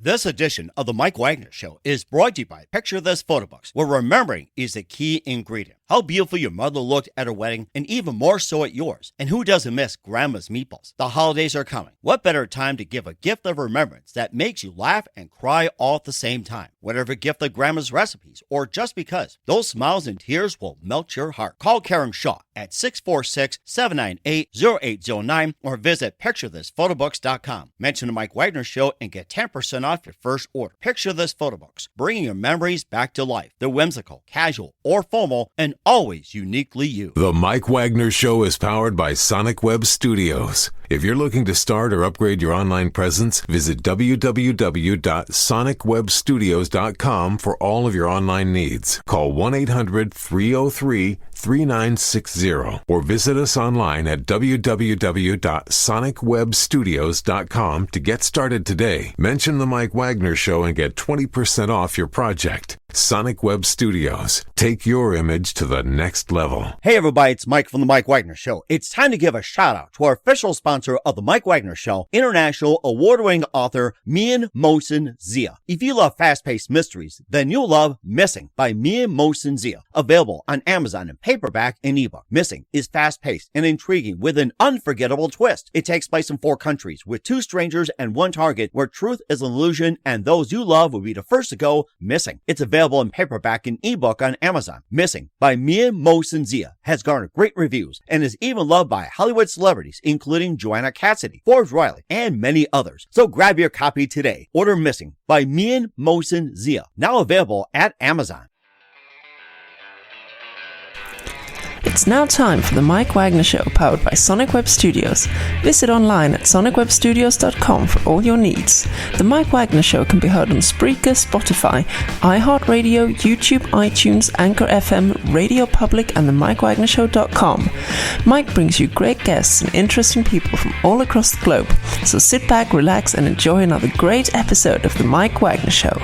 This edition of the Mike Wagner Show is brought to you by Picture This Photo Books, where remembering is the key ingredient. How beautiful your mother looked at her wedding, and even more so at yours. And who doesn't miss Grandma's meatballs? The holidays are coming. What better time to give a gift of remembrance that makes you laugh and cry all at the same time? Whatever gift of Grandma's recipes, or just because, those smiles and tears will melt your heart. Call Karen Shaw at 646-798-0809 or visit picturethisphotobooks.com. Mention the Mike Wagner Show and get 10% off your first order. Picture This Photo Books, bringing your memories back to life. They're whimsical, casual, or formal, and always uniquely you. The Mike Wagner Show is powered by Sonic Web Studios. If you're looking to start or upgrade your online presence, visit www.sonicwebstudios.com for all of your online needs. Call 1-800-303-3960 or visit us online at www.sonicwebstudios.com to get started today. Mention the Mike Wagner Show and get 20% off your project. Sonic Web Studios. Take your image to the next level. Hey everybody, it's Mike from the Mike Wagner Show. It's time to give a shout out to our official sponsor of the Mike Wagner Show, international award-winning author Mian Mohsen Zia. If you love fast-paced mysteries, then you'll love Missing by Mian Mohsen Zia. Available on Amazon in paperback and ebook. Missing is fast-paced and intriguing with an unforgettable twist. It takes place in 4 countries with 2 strangers and 1 target where truth is an illusion and those you love will be the first to go missing. It's available in paperback and ebook on Amazon. Missing by Mian Mohsen Zia has garnered great reviews and is even loved by Hollywood celebrities including Joanna Cassidy, Forbes Riley, and many others. So grab your copy today. Order Missing by Mian Mohsen Zia, now available at Amazon. It's now time for the Mike Wagner Show, powered by Sonic Web Studios. Visit online at sonicwebstudios.com for all your needs. The Mike Wagner Show can be heard on Spreaker, Spotify, iHeartradio, YouTube, iTunes, Anchor FM, Radio Public, and the MikeWagnerShow.com. Mike brings you great guests and interesting people from all across the globe. So sit back, relax, and enjoy another great episode of the Mike Wagner Show.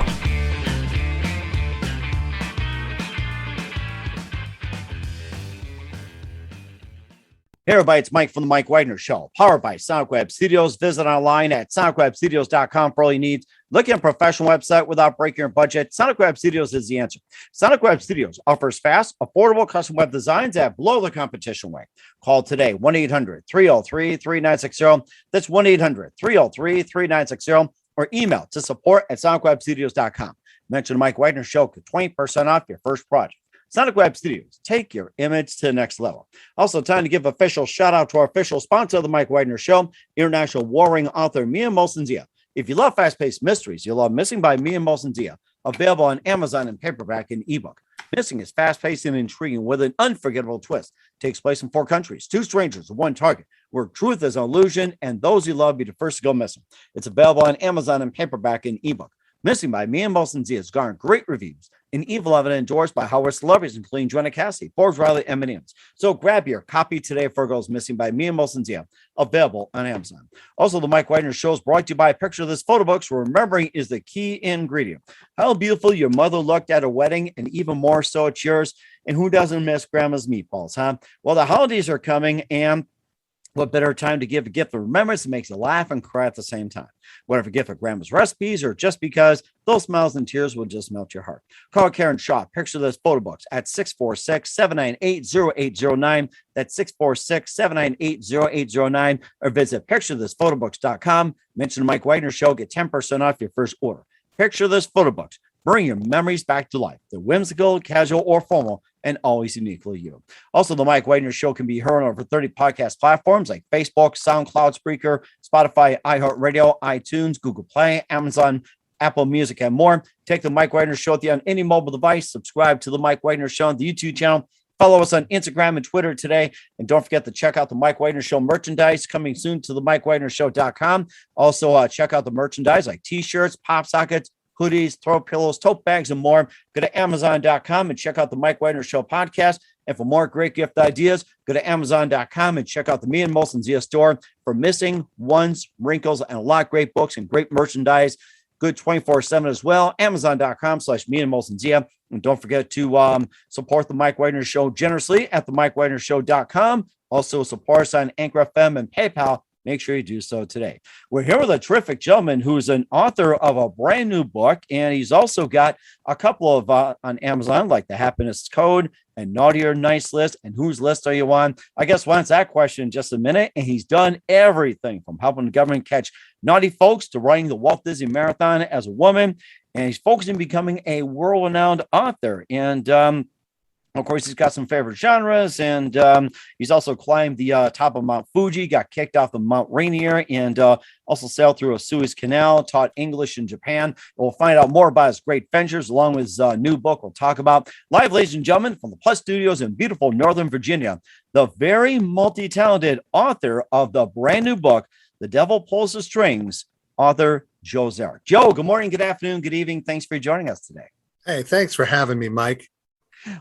Hey everybody, it's Mike from the Mike Wagner Show, powered by Sonic Web Studios. Visit online at sonicwebstudios.com for all your needs. Look at a professional website without breaking your budget. Sonic Web Studios is the answer. Sonic Web Studios offers fast, affordable custom web designs that blow the competition away. Call today, 1-800-303-3960. That's 1-800-303-3960. Or email to support@sonicwebstudios.com. Mention the Mike Wagner Show for 20% off your first project. Sonic Web Studios, take your image to the next level. Also, time to give official shout out to our official sponsor of the Mike Wagner Show, international warring author Mian Mohsen Zia. If you love fast-paced mysteries, you'll love Missing by Mian Mohsen Zia, available on Amazon in paperback and ebook. Missing is fast-paced and intriguing with an unforgettable twist. Takes place in 4 countries, 2 strangers, 1 target, where truth is an illusion and those you love be the first to go missing. It's available on Amazon in paperback and ebook. Missing by Mian Mohsen Zia has garnered great reviews and evil evidence endorsed by Hollywood celebrities, including Joanna Cassidy, Forbes Riley, and many others. So grab your copy today for Girls Missing by Mian Mohsen Zia, available on Amazon. Also, the Mike Wagner Show is brought to you by Picture This Photo Books, where remembering is the key ingredient. How beautiful your mother looked at a wedding, and even more so at yours. And who doesn't miss Grandma's meatballs, huh? Well, the holidays are coming, and what better time to give a gift of remembrance that makes you laugh and cry at the same time? Whatever gift of Grandma's recipes or just because, those smiles and tears will just melt your heart. Call Karen Shaw, Picture This Photo Books at 646-798-0809. That's 646-798-0809. Or visit picturethisphotobooks.com. Mention the Mike Wagner Show, get 10% off your first order. Picture This Photo Books. Bring your memories back to life. They're whimsical, casual, or formal, and always uniquely you. Also, the Mike Wagner Show can be heard on over 30 podcast platforms like Facebook, SoundCloud, Spreaker, Spotify, iHeartRadio, iTunes, Google Play, Amazon, Apple Music, and more. Take the Mike Wagner Show with you on any mobile device. Subscribe to the Mike Wagner Show on the YouTube channel. Follow us on Instagram and Twitter today. And don't forget to check out the Mike Wagner Show merchandise coming soon to the MikeWagnerShow.com. Also, check out the merchandise like t-shirts, pop sockets, hoodies, throw pillows, tote bags, and more. Go to Amazon.com and check out the Mike Wagner Show podcast. And for more great gift ideas, go to Amazon.com and check out the Mian Mohsen Zia store for missing, ones, wrinkles, and a lot of great books and great merchandise. Good 24/7 as well. Amazon.com/Mian Mohsen Zia. And don't forget to support the Mike Wagner Show generously at the MikeWagnerShow.com. Also support us on Anchor FM and PayPal make sure you do so today. We're here with a terrific gentleman who's an author of a brand new book, and he's also got a couple of on Amazon, like The Happiness Code and Naughty or Nice list. And whose list are you on? I guess we'll answer that question in just a minute. And he's done everything from helping the government catch naughty folks to running the Walt Disney Marathon as a woman. And he's focused on becoming a world-renowned author. And of course, he's got some favorite genres, and he's also climbed the top of Mount Fuji, got kicked off of Mount Rainier, and also sailed through a Suez Canal, taught English in Japan. We'll find out more about his great ventures along with his new book we'll talk about. Live, ladies and gentlemen, from the Plus Studios in beautiful Northern Virginia, the very multi-talented author of the brand new book, The Devil Pulls the Strings, author Joe Zarek. Joe, good morning, good afternoon, good evening. Thanks for joining us today. Hey, thanks for having me, Mike.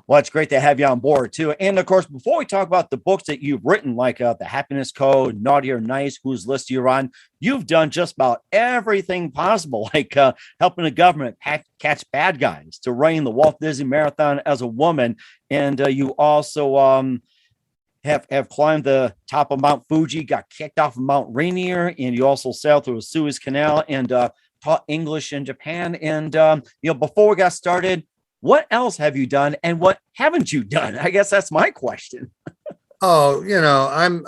Well, it's great to have you on board, too. And, of course, before we talk about the books that you've written, like The Happiness Code, Naughty or Nice, whose list you're on, you've done just about everything possible, like helping the government catch bad guys, to running the Walt Disney Marathon as a woman. And you also have climbed the top of Mount Fuji, got kicked off of Mount Rainier, and you also sailed through a Suez Canal and taught English in Japan. And, before we got started, what else have you done and what haven't you done? I guess that's my question. Oh,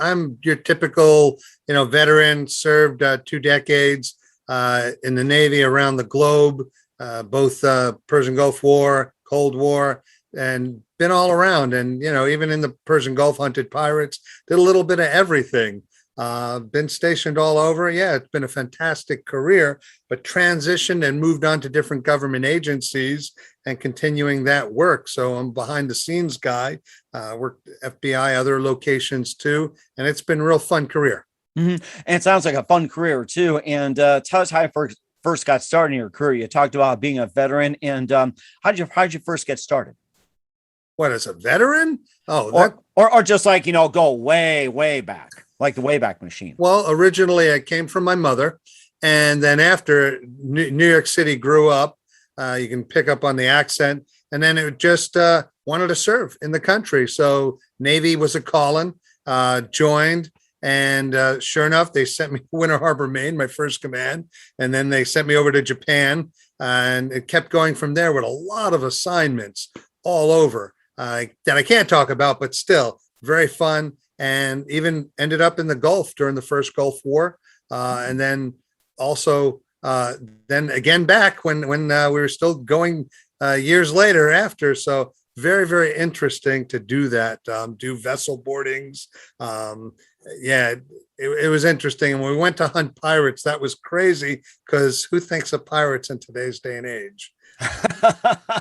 I'm your typical, veteran, served 2 decades in the Navy around the globe, both Persian Gulf War, Cold War, and been all around. And, even in the Persian Gulf, hunted pirates, did a little bit of everything. Been stationed all over. Yeah, it's been a fantastic career, but transitioned and moved on to different government agencies and continuing that work. So I'm behind the scenes guy, worked FBI, other locations too. And it's been a real fun career. Mm-hmm. And it sounds like a fun career too. And tell us how you first got started in your career. You talked about being a veteran, and how'd you first get started? What, as a veteran? Oh, or just like, go way, way back, like the Wayback Machine. Well, originally I came from my mother. And then after New York City grew up, you can pick up on the accent. And then it just wanted to serve in the country. So Navy was a calling, joined. And sure enough, they sent me to Winter Harbor, Maine, my first command. And then they sent me over to Japan. And it kept going from there with a lot of assignments all over that I can't talk about, but still very fun. And even ended up in the Gulf during the first Gulf War. And then also then again back when we were still going years later after. So very, very interesting to do that, do vessel boardings. It was interesting. And when we went to hunt pirates, that was crazy, because who thinks of pirates in today's day and age?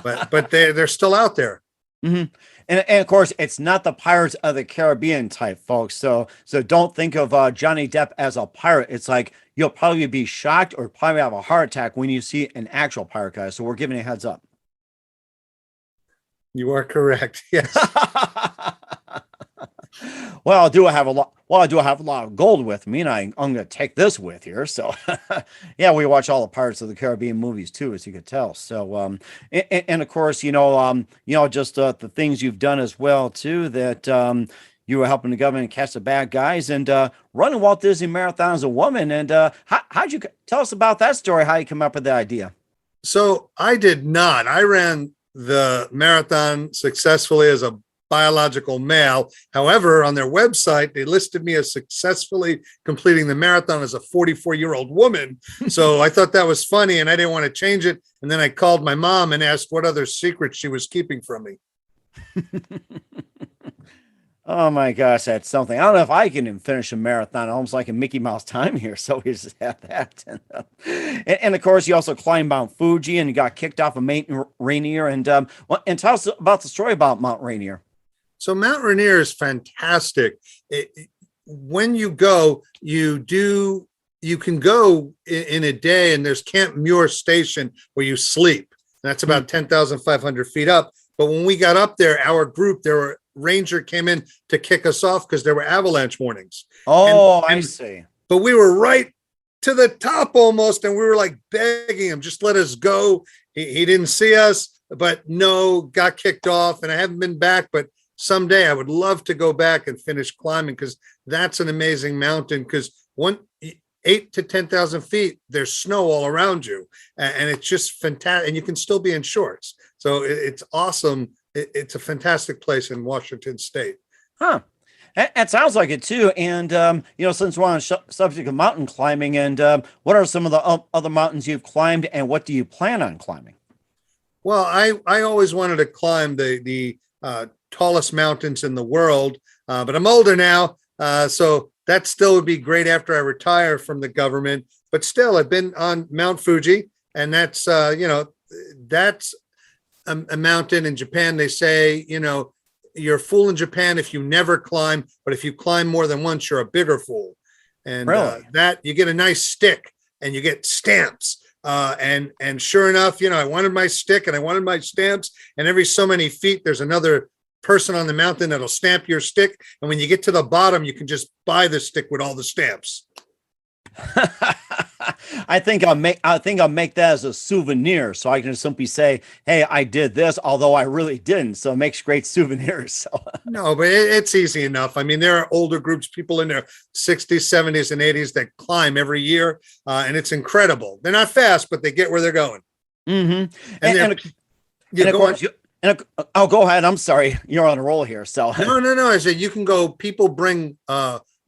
but they're still out there. Mm-hmm. And of course, it's not the Pirates of the Caribbean type, folks. So don't think of Johnny Depp as a pirate. It's like you'll probably be shocked or probably have a heart attack when you see an actual pirate guy. So we're giving you a heads up. You are correct. Yes. Well, I do have a lot of gold with me, and I'm going to take this with here. So, yeah, we watch all the Pirates of the Caribbean movies too, as you could tell. So, and of course, just the things you've done as well too. That you were helping the government catch the bad guys and running Walt Disney Marathon as a woman. And how'd you tell us about that story? How you come up with the idea? So I did not. I ran the marathon successfully as a biological male. However, on their website, they listed me as successfully completing the marathon as a 44-year-old woman. So I thought that was funny, and I didn't want to change it. And then I called my mom and asked what other secrets she was keeping from me. Oh my gosh, that's something. I don't know if I can even finish a marathon, almost like a Mickey Mouse time here. So we just have that. And of course, you also climbed Mount Fuji and you got kicked off of Mount Rainier. And tell us about the story about Mount Rainier. So Mount Rainier is fantastic. When you go, you can go in a day, and there's Camp Muir Station where you sleep. And that's about 10,500 feet up. But when we got up there, our group, ranger came in to kick us off because there were avalanche warnings. Oh, I see. But we were right to the top almost, and we were like begging him, just let us go. He didn't see us, but no, got kicked off, and I haven't been back. But someday I would love to go back and finish climbing, because that's an amazing mountain, because one 8 to 10,000 feet, there's snow all around you, and it's just fantastic. And you can still be in shorts, so it's awesome. It's a fantastic place in Washington State. Huh. It sounds like it too. And, since we're on subject of mountain climbing, and what are some of the other mountains you've climbed, and what do you plan on climbing? Well, I always wanted to climb the tallest mountains in the world, but I'm older now, so that still would be great after I retire from the government. But still, I've been on Mount Fuji, and that's that's a mountain in Japan. They say, you're a fool in Japan if you never climb, but if you climb more than once, you're a bigger fool. And really? That you get a nice stick and you get stamps. And sure enough, I wanted my stick and I wanted my stamps. And every so many feet, there's another person on the mountain that'll stamp your stick. And when you get to the bottom, you can just buy the stick with all the stamps. I think I'll make that as a souvenir, so I can simply say, "Hey, I did this," although I really didn't. So it makes great souvenirs. So. No, but it's easy enough. I mean, there are older groups, people in their 60s, 70s, and 80s that climb every year, and it's incredible. They're not fast, but they get where they're going. Mm-hmm. Go ahead. I'm sorry, you're on a roll here. So no. I said you can go. People bring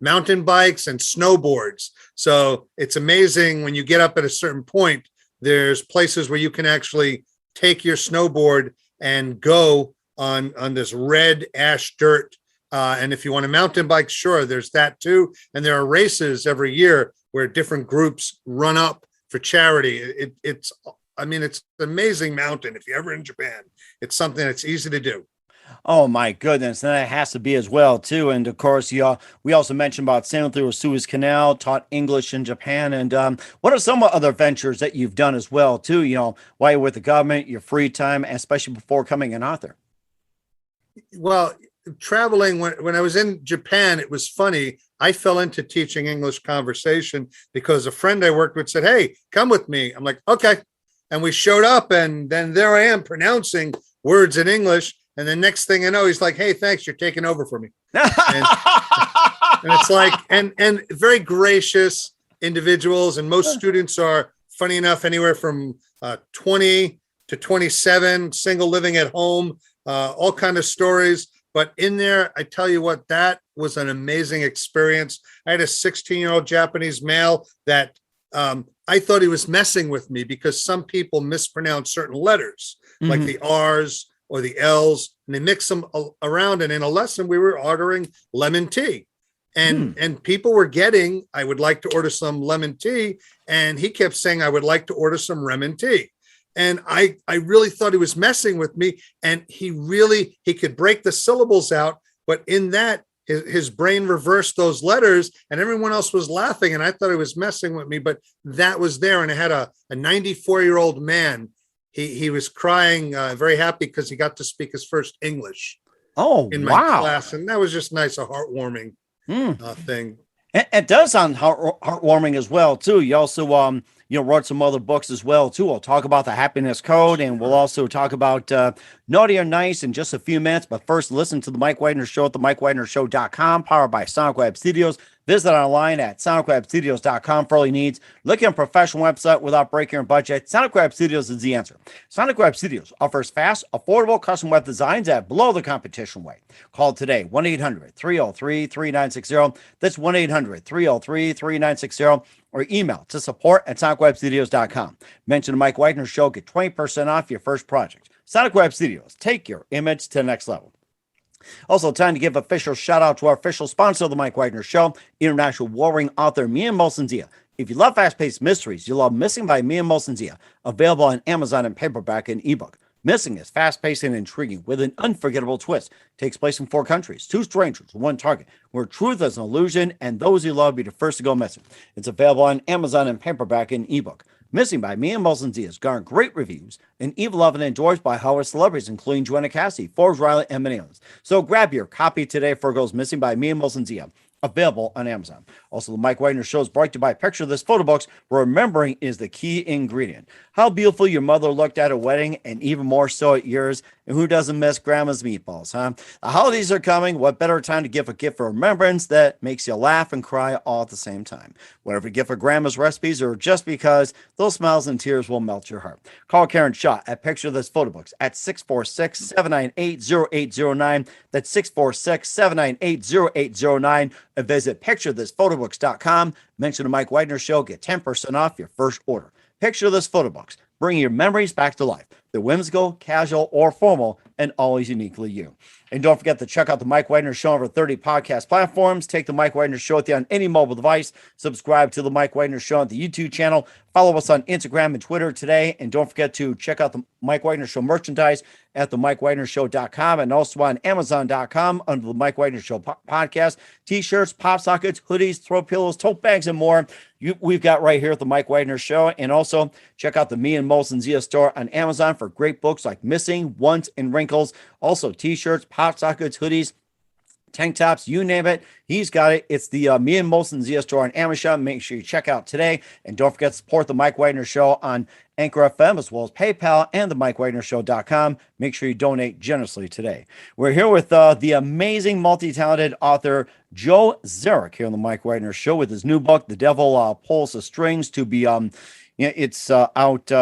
mountain bikes and snowboards. So it's amazing when you get up at a certain point, there's places where you can actually take your snowboard and go on this red ash dirt. And if you want a mountain bike, sure, there's that too. And there are races every year where different groups run up for charity. It's an amazing mountain. If you're ever in Japan, it's something that's easy to do. Oh my goodness, and that has to be as well too. And of course, we also mentioned about sailing through a Suez Canal, taught English in Japan, and what are some other ventures that you've done as well too? While you're with the government, your free time, especially before becoming an author. Well, traveling when I was in Japan, it was funny. I fell into teaching English conversation because a friend I worked with said, "Hey, come with me." I'm like, "Okay," and we showed up, and then there I am pronouncing words in English. And the next thing I know, he's like, "Hey, thanks, you're taking over for me." And it's like, and very gracious individuals. And most students are, funny enough, anywhere from 20 to 27, single, living at home, all kind of stories. But in there, I tell you what, that was an amazing experience. I had a 16-year-old Japanese male that I thought he was messing with me because some people mispronounce certain letters, like the R's or the L's, and they mix them around. And in a lesson, we were ordering lemon tea. And people were getting, "I would like to order some lemon tea." And he kept saying, "I would like to order some lemon tea." And I really thought he was messing with me. And he could break the syllables out. But in that, his brain reversed those letters, and everyone else was laughing. And I thought he was messing with me, but that was there. And I had a 94-year-old man. He was crying, very happy because he got to speak his first English in my class. And that was just nice, a heartwarming thing. It does sound heartwarming as well, too. You also, wrote some other books as well, too. We'll talk about The Happiness Code, and we'll also talk about Naughty or Nice in just a few minutes. But first, listen to The Mike Wagner Show at themikewagnershow.com, powered by Sonic Web Studios. Visit online at sonicwebstudios.com for all your needs. Looking at a professional website without breaking your budget? Sonic Web Studios is the answer. Sonic Web Studios offers fast, affordable custom web designs at below the competition rate. Call today, 1-800-303-3960. That's 1-800-303-3960. Or email to support@sonicwebstudios.com. Mention the Mike Wagner Show. Get 20% off your first project. Sonic Web Studios. Take your image to the next level. Also, time to give official shout out to our official sponsor of the Mike Wagner Show, international warring author Mia Molson-Zia. If you love fast-paced mysteries, you'll love Missing by Mia Molson-Zia, available on Amazon in paperback and ebook. Missing is fast-paced and intriguing with an unforgettable twist. Takes place in 4 countries, 2 strangers, 1 target, where truth is an illusion and those you love be the first to go missing. It's available on Amazon in paperback and ebook. Missing by Mia Molson-Zia has garnered great reviews and even loved and enjoyed by Hollywood celebrities, including Joanna Cassidy, Forbes Riley, and many others. So grab your copy today for Girls Missing by Mia Molson-Zia. available on Amazon. Also, the Mike Wagner Show is brought to you by Picture This Photo Books, where remembering is the key ingredient. How beautiful your mother looked at a wedding, and even more so at yours. And who doesn't miss grandma's meatballs, huh? The holidays are coming. What better time to give a gift for remembrance that makes you laugh and cry all at the same time? Whatever gift for grandma's recipes, or just because those smiles and tears will melt your heart. Call Karen Shaw at Picture This Photo Books at 646-798-0809. That's 646-798-0809. And visit picturethisphotoBooks.com. Mention the Mike Wagner Show. Get 10% off your first order. Picture This Photo Books. Bring your memories back to life. They're whimsical, casual, or formal, and always uniquely you. And don't forget to check out the Mike Wagner Show on over 30 podcast platforms. Take the Mike Wagner Show with you on any mobile device. Subscribe to the Mike Wagner Show on the YouTube channel. Follow us on Instagram and Twitter today. And don't forget to check out the Mike Wagner Show merchandise at themikewagnershow.com and also on Amazon.com under the Mike Wagner Show podcast. T-shirts, pop sockets, hoodies, throw pillows, tote bags, and more. We've got right here at the Mike Wagner Show. And also check out the Me and Molson Zia store on Amazon for great books like Missing, Once, and Wrinkles. Also T-shirts, pop sockets, hoodies, tank tops, you name it, he's got it. It's the Me and Molson Zia store on Amazon. Make sure you check out today. And don't forget to support the Mike Wagner Show on Anchor FM as well as PayPal and the MikeWagnerShow.com. Make sure you donate generously today. We're here with the amazing, multi-talented author Joe Zarek here on the Mike Wagner Show with his new book, The Devil Pulls the Strings, to be it's out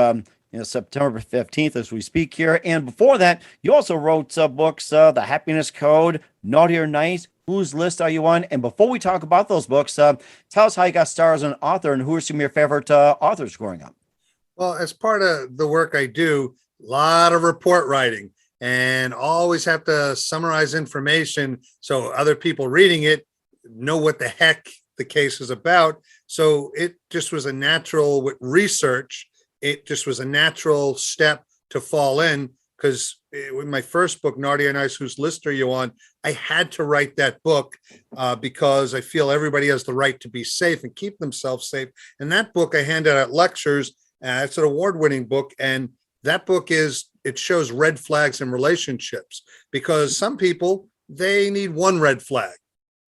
September 15th as we speak here. And before that, you also wrote books, The Happiness Code, Naughty or Nice, Whose List Are You On? And before we talk about those books, tell us how you got started as an author and who are some of your favorite authors growing up. Well, as part of the work I do, a lot of report writing and always have to summarize information so other people reading it know what the heck the case is about. So it just was a natural with research. It just was a natural step to fall in because with my first book, Naughty or Nice, Whose List Are You On? I had to write that book because I feel everybody has the right to be safe and keep themselves safe. And that book I handed out lectures. It's an award-winning book. And that book it shows red flags in relationships because some people, they need one red flag.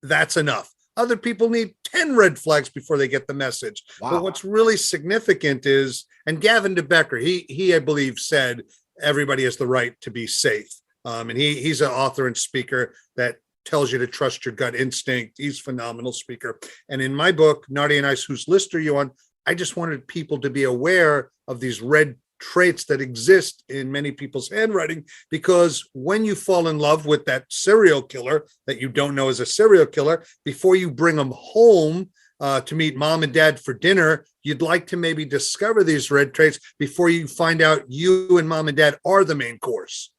That's enough. Other people need 10 red flags before they get the message. Wow. But what's really significant is, and Gavin DeBecker, he I believe said, everybody has the right to be safe. And he's an author and speaker that tells you to trust your gut instinct. He's a phenomenal speaker. And in my book, Naughty and Nice, Whose List Are You On? I just wanted people to be aware of these red traits that exist in many people's handwriting, because when you fall in love with that serial killer that you don't know is a serial killer, before you bring them home to meet mom and dad for dinner, you'd like to maybe discover these red traits before you find out you and mom and dad are the main course.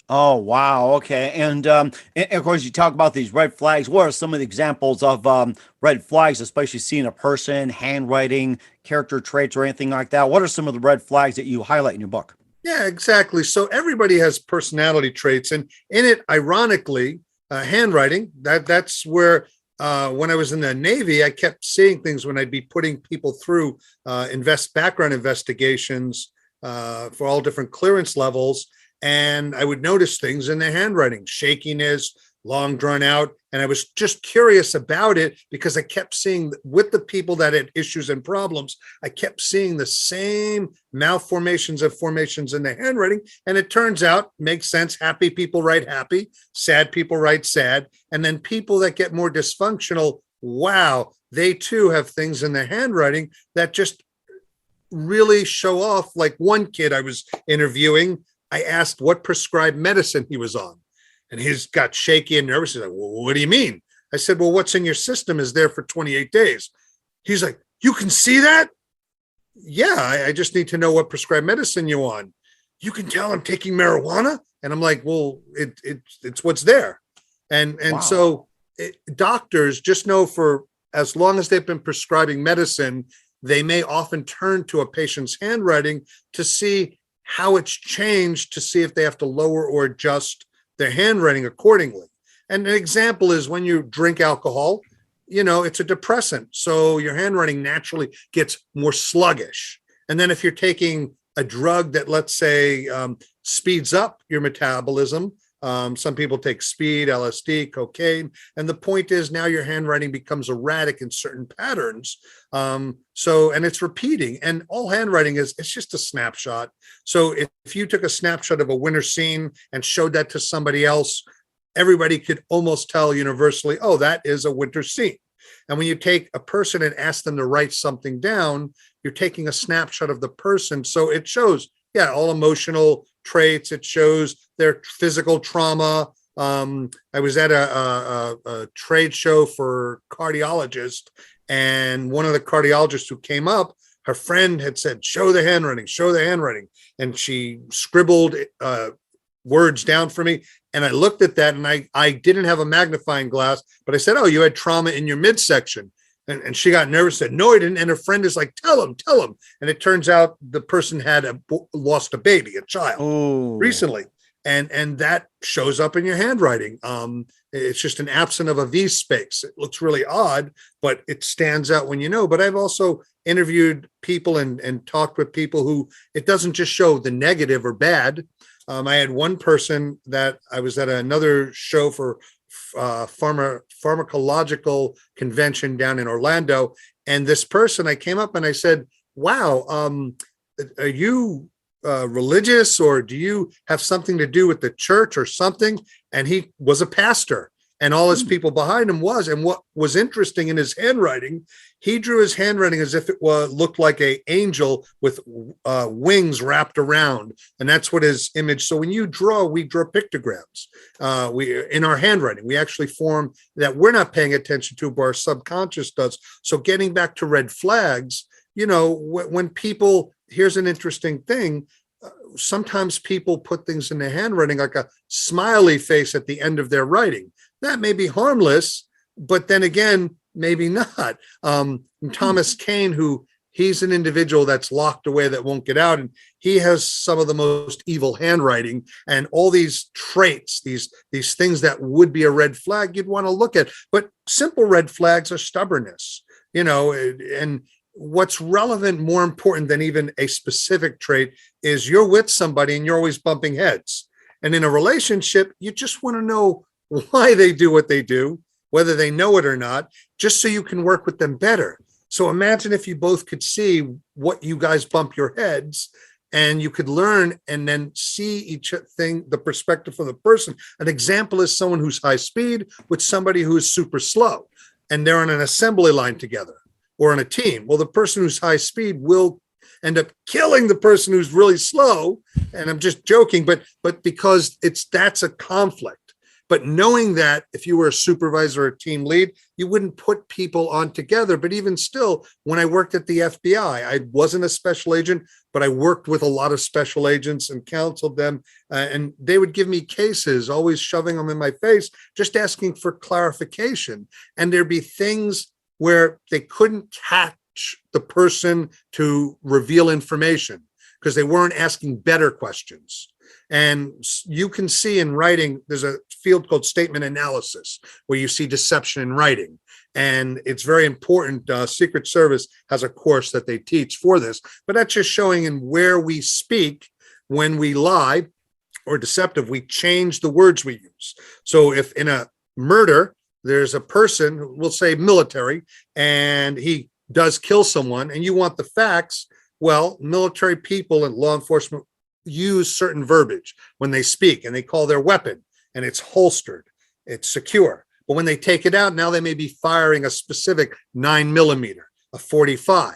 Oh, wow. Okay. And of course, you talk about these red flags. What are some of the examples of red flags, especially seeing a person, handwriting, character traits, or anything like that? What are some of the red flags that you highlight in your book? Yeah, exactly. So everybody has personality traits. And in it, ironically, handwriting, that's where when I was in the Navy, I kept seeing things when I'd be putting people through background investigations for all different clearance levels. And I would notice things in the handwriting, shakiness, long drawn out. And I was just curious about it because I kept seeing with the people that had issues and problems, I kept seeing the same malformations of formations in the handwriting. And it turns out, makes sense. Happy people write happy, sad people write sad. And then people that get more dysfunctional, wow, they too have things in their handwriting that just really show off. Like one kid I was interviewing, I asked what prescribed medicine he was on, and he's got shaky and nervous. He's like, well, what do you mean? I said, well, what's in your system is there for 28 days. He's like, you can see that? Yeah, I just need to know what prescribed medicine you're on. You can tell I'm taking marijuana? And I'm like, well, it's what's there. And wow. So doctors just know for as long as they've been prescribing medicine, they may often turn to a patient's handwriting to see how it's changed, to see if they have to lower or adjust their handwriting accordingly. And an example is when you drink alcohol, it's a depressant. So your handwriting naturally gets more sluggish. And then if you're taking a drug that, let's say, speeds up your metabolism, Some people take speed, LSD, cocaine. And the point is now your handwriting becomes erratic in certain patterns. And it's repeating, and all handwriting it's just a snapshot. So if you took a snapshot of a winter scene and showed that to somebody else, everybody could almost tell universally, oh, that is a winter scene. And when you take a person and ask them to write something down, you're taking a snapshot of the person. So it shows, all emotional traits. It shows their physical trauma. I was at a trade show for cardiologists, and one of the cardiologists who came up, her friend had said, show the handwriting. And she scribbled words down for me. And I looked at that, and I didn't have a magnifying glass, but I said, oh, you had trauma in your midsection. And she got nervous, said, no, I didn't. And her friend is like, tell him. And it turns out the person had lost a baby, a child recently. And that shows up in your handwriting. It's just an absence of a V space. It looks really odd, but it stands out when you know. But I've also interviewed people and talked with people who it doesn't just show the negative or bad. I had one person that I was at another show for pharmacological convention down in Orlando. And this person, I came up and I said, wow, are you religious, or do you have something to do with the church or something? And he was a pastor, and all his people behind him was. And what was interesting in his handwriting, he drew his handwriting as if it looked like an angel with wings wrapped around. And that's what his image. So when we draw pictograms. In our handwriting, we actually form that we're not paying attention to, but our subconscious does. So getting back to red flags, when people, here's an interesting thing. Sometimes people put things in their handwriting like a smiley face at the end of their writing. That may be harmless, but then again, maybe not. Thomas Cain, he's an individual that's locked away that won't get out, and he has some of the most evil handwriting, and all these traits, these things that would be a red flag you'd want to look at. But simple red flags are stubbornness, and what's relevant, more important than even a specific trait, is you're with somebody and you're always bumping heads. And in a relationship, you just want to know why they do what they do, whether they know it or not, just so you can work with them better. So imagine if you both could see what you guys bump your heads, and you could learn and then see each thing, the perspective from the person. An example is someone who's high speed with somebody who is super slow, and they're on an assembly line together or on a team. Well, the person who's high speed will end up killing the person who's really slow. And I'm just joking, but because that's a conflict. But knowing that if you were a supervisor or a team lead, you wouldn't put people on together. But even still, when I worked at the FBI, I wasn't a special agent, but I worked with a lot of special agents and counseled them. And they would give me cases, always shoving them in my face, just asking for clarification. And there'd be things where they couldn't catch the person to reveal information because they weren't asking better questions. And you can see in writing, there's a field called statement analysis where you see deception in writing. And it's very important. Secret Service has a course that they teach for this, but that's just showing in where we speak when we lie or deceptive, we change the words we use. So if in a murder, there's a person, we'll say military, and he does kill someone and you want the facts, well, military people and law enforcement use certain verbiage when they speak, and they call their weapon, and it's holstered, it's secure. But when they take it out, now they may be firing a specific 9mm, a 45.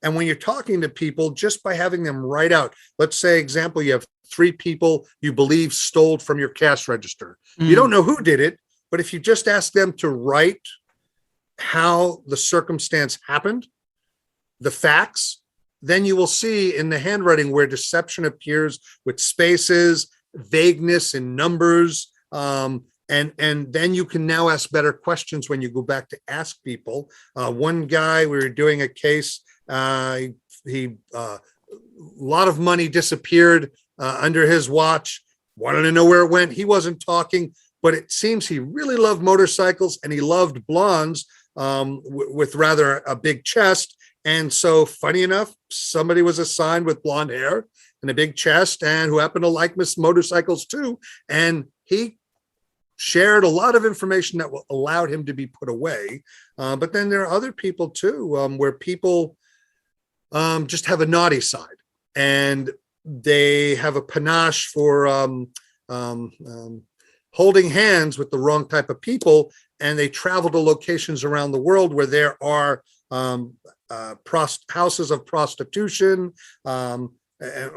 And when you're talking to people, just by having them write out, let's say, example, you have 3 people you believe stole from your cash register. You don't know who did it, but if you just ask them to write how the circumstance happened, the facts, then you will see in the handwriting where deception appears with spaces, vagueness in numbers, and then you can now ask better questions when you go back to ask people. One guy, we were doing a case, a lot of money disappeared under his watch, wanted to know where it went. He wasn't talking, but it seems he really loved motorcycles and he loved blondes with rather a big chest. And so, funny enough, somebody was assigned with blonde hair and a big chest and who happened to like motorcycles too. And he shared a lot of information that allowed him to be put away. But then there are other people too, where people just have a naughty side, and they have a panache for holding hands with the wrong type of people, and they travel to locations around the world where there are houses of prostitution. And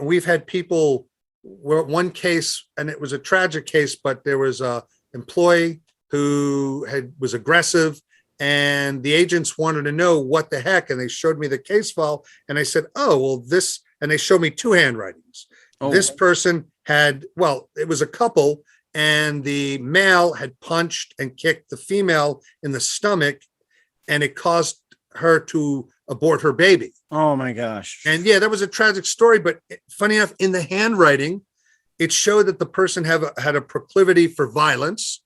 we've had people, one case, and it was a tragic case, but there was a employee who was aggressive, and the agents wanted to know what the heck, and they showed me the case file, and I said, oh, well, this, and they showed me two handwritings. Oh. This person had, well, it was a couple, and the male had punched and kicked the female in the stomach, and it caused her to abort her baby. Oh my gosh. And yeah, that was a tragic story, but funny enough, in the handwriting, it showed that the person had a proclivity for violence,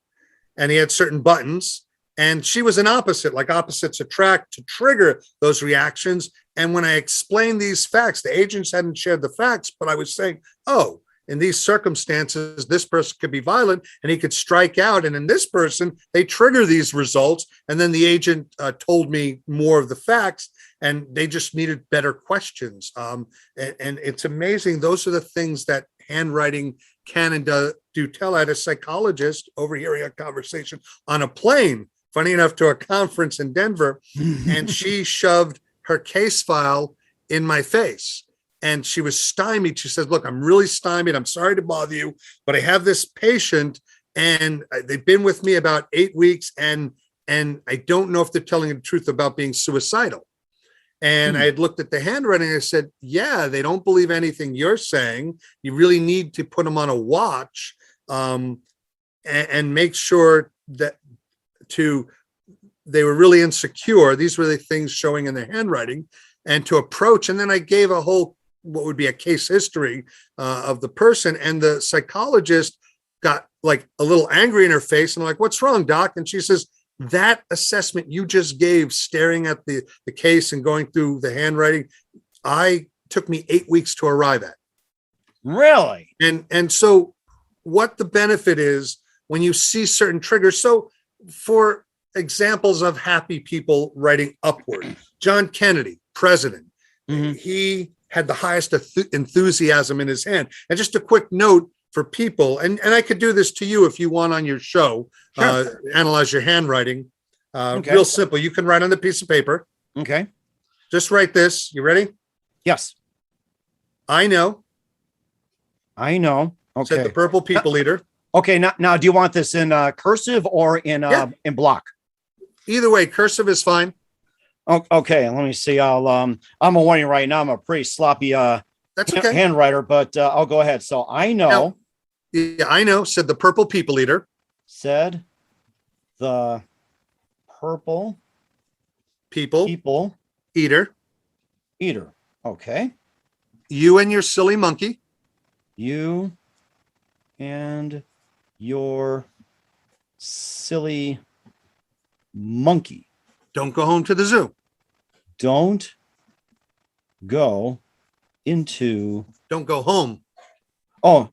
and he had certain buttons, and she was an opposite, like opposites attract, to trigger those reactions. And when I explained these facts, the agents hadn't shared the facts, but I was saying, oh, in these circumstances, this person could be violent and he could strike out. And in this person, they trigger these results. And then the agent told me more of the facts, and they just needed better questions. And it's amazing. Those are the things that handwriting can and do tell. I had a psychologist overhearing a conversation on a plane, funny enough, to a conference in Denver, and she shoved her case file in my face. And she was stymied. She says, look, I'm really stymied. I'm sorry to bother you, but I have this patient, and they've been with me about 8 weeks, and I don't know if they're telling the truth about being suicidal. And I had looked at the handwriting, and I said, yeah, they don't believe anything you're saying. You really need to put them on a watch and make sure that they were really insecure. These were the things showing in the handwriting, and to approach. And then I gave a whole, what would be a case history of the person. And the psychologist got like a little angry in her face, and I'm like, what's wrong, doc? And she says, that assessment you just gave, staring at the case and going through the handwriting, took me 8 weeks to arrive at. Really? And so what the benefit is when you see certain triggers. So for examples of happy people writing upward, John Kennedy, president, he had the highest enthusiasm in his hand. And just a quick note for people, and I could do this to you if you want on your show, sure. Analyze your handwriting. Okay. Real simple. You can write on the piece of paper. Okay. Just write this. You ready? Yes. I know. Okay. Said the purple people eater. Okay. Now, do you want this in cursive or in block? Either way, cursive is fine. Okay. Let me see. I'm a warning right now. I'm a pretty sloppy that's okay. handwriter, but I'll go ahead. So I know. Yeah, I know. Said the purple people eater. Said the purple people eater. Okay. You and your silly monkey. You and your silly monkey. Don't go home to the zoo. Don't go home. Oh,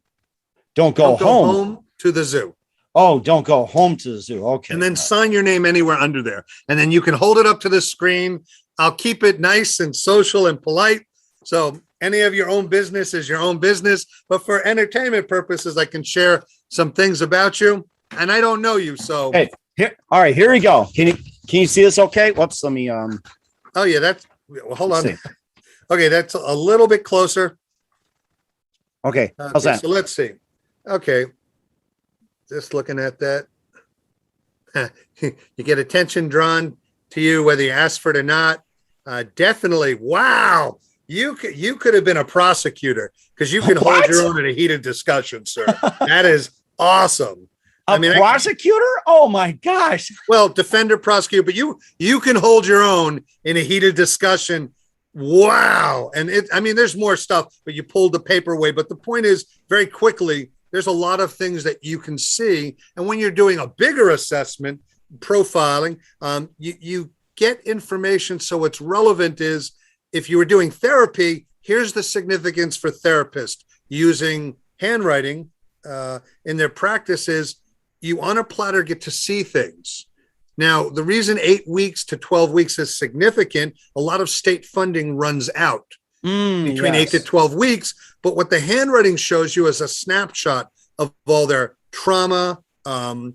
don't go home to the zoo. Oh, don't go home to the zoo. Okay. And then sign your name anywhere under there. And then you can hold it up to the screen. I'll keep it nice and social and polite. So any of your own business is your own business. But for entertainment purposes, I can share some things about you. And I don't know you. So hey, here. All right, here we go. Can you see this okay? Whoops, let me Oh yeah, hold on. Okay, that's a little bit closer. Okay. How's that? So let's see. Okay. Just looking at that. You get attention drawn to you, whether you ask for it or not. Definitely. Wow. You could have been a prosecutor, because you can hold your own in a heated discussion, sir. That is awesome. A prosecutor? Oh my gosh. Well, defender, prosecutor, but you can hold your own in a heated discussion. Wow. And there's more stuff, but you pulled the paper away. But the point is, very quickly, there's a lot of things that you can see. And when you're doing a bigger assessment, profiling, you get information. So what's relevant is, if you were doing therapy, here's the significance for therapists using handwriting in their practice is you on a platter get to see things. Now, the reason 8 weeks to 12 weeks is significant, a lot of state funding runs out between 8 to 12 weeks. But what the handwriting shows you is a snapshot of all their trauma to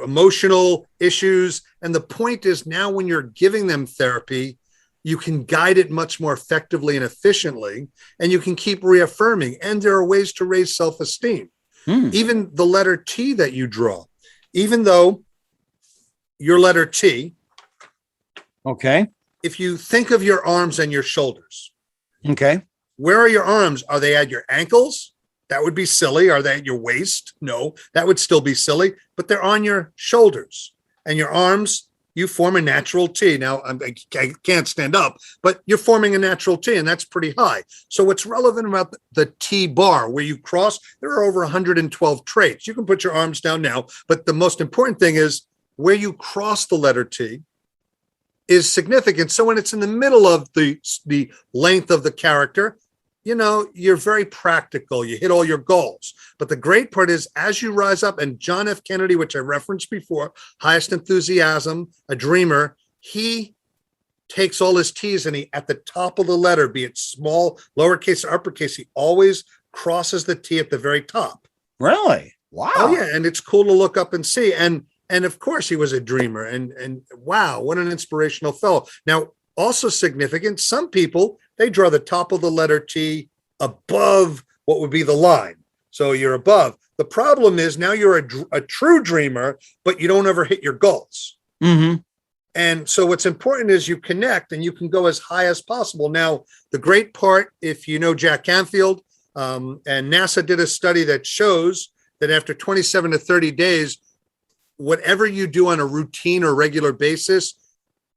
emotional issues. And the point is now when you're giving them therapy, you can guide it much more effectively and efficiently, and you can keep reaffirming. And there are ways to raise self-esteem. Even the letter T that you draw, even though your letter T. Okay. If you think of your arms and your shoulders. Okay. Where are your arms? Are they at your ankles? That would be silly. Are they at your waist? No, that would still be silly, but they're on your shoulders. And your arms, you form a natural T. Now, I can't stand up, but you're forming a natural T, and that's pretty high. So what's relevant about the T bar, where you cross, there are over 112 traits. You can put your arms down now, but the most important thing is where you cross the letter T is significant. So when it's in the middle of the length of the character, you know, you're very practical. You hit all your goals. But the great part is as you rise up, and John F. Kennedy, which I referenced before, highest enthusiasm, a dreamer, he takes all his T's and he, at the top of the letter, be it small, lowercase, or uppercase, he always crosses the T at the very top. Really? Wow. Oh, yeah. And it's cool to look up and see. And of course, he was a dreamer. And wow, what an inspirational fellow. Now, also significant, some people, they draw the top of the letter T above what would be the line. So you're above. The problem is now you're a true dreamer, but you don't ever hit your goals. Mm-hmm. And so what's important is you connect and you can go as high as possible. Now, the great part, if you know Jack Canfield, and NASA did a study that shows that after 27 to 30 days, whatever you do on a routine or regular basis,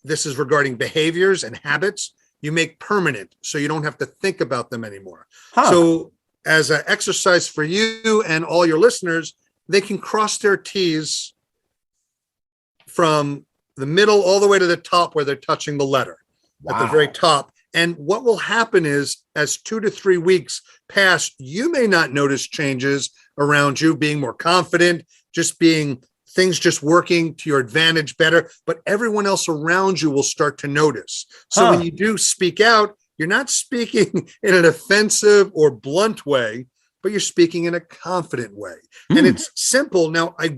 this is regarding behaviors and habits, you make permanent, so you don't have to think about them anymore. So as an exercise for you and all your listeners, they can cross their T's from the middle all the way to the top where they're touching the letter at the very top. And what will happen is as 2 to 3 weeks pass, you may not notice changes around you, being more confident, just being things just working to your advantage better, but everyone else around you will start to notice. So when you do speak out, you're not speaking in an offensive or blunt way, but you're speaking in a confident way. And it's simple. Now, I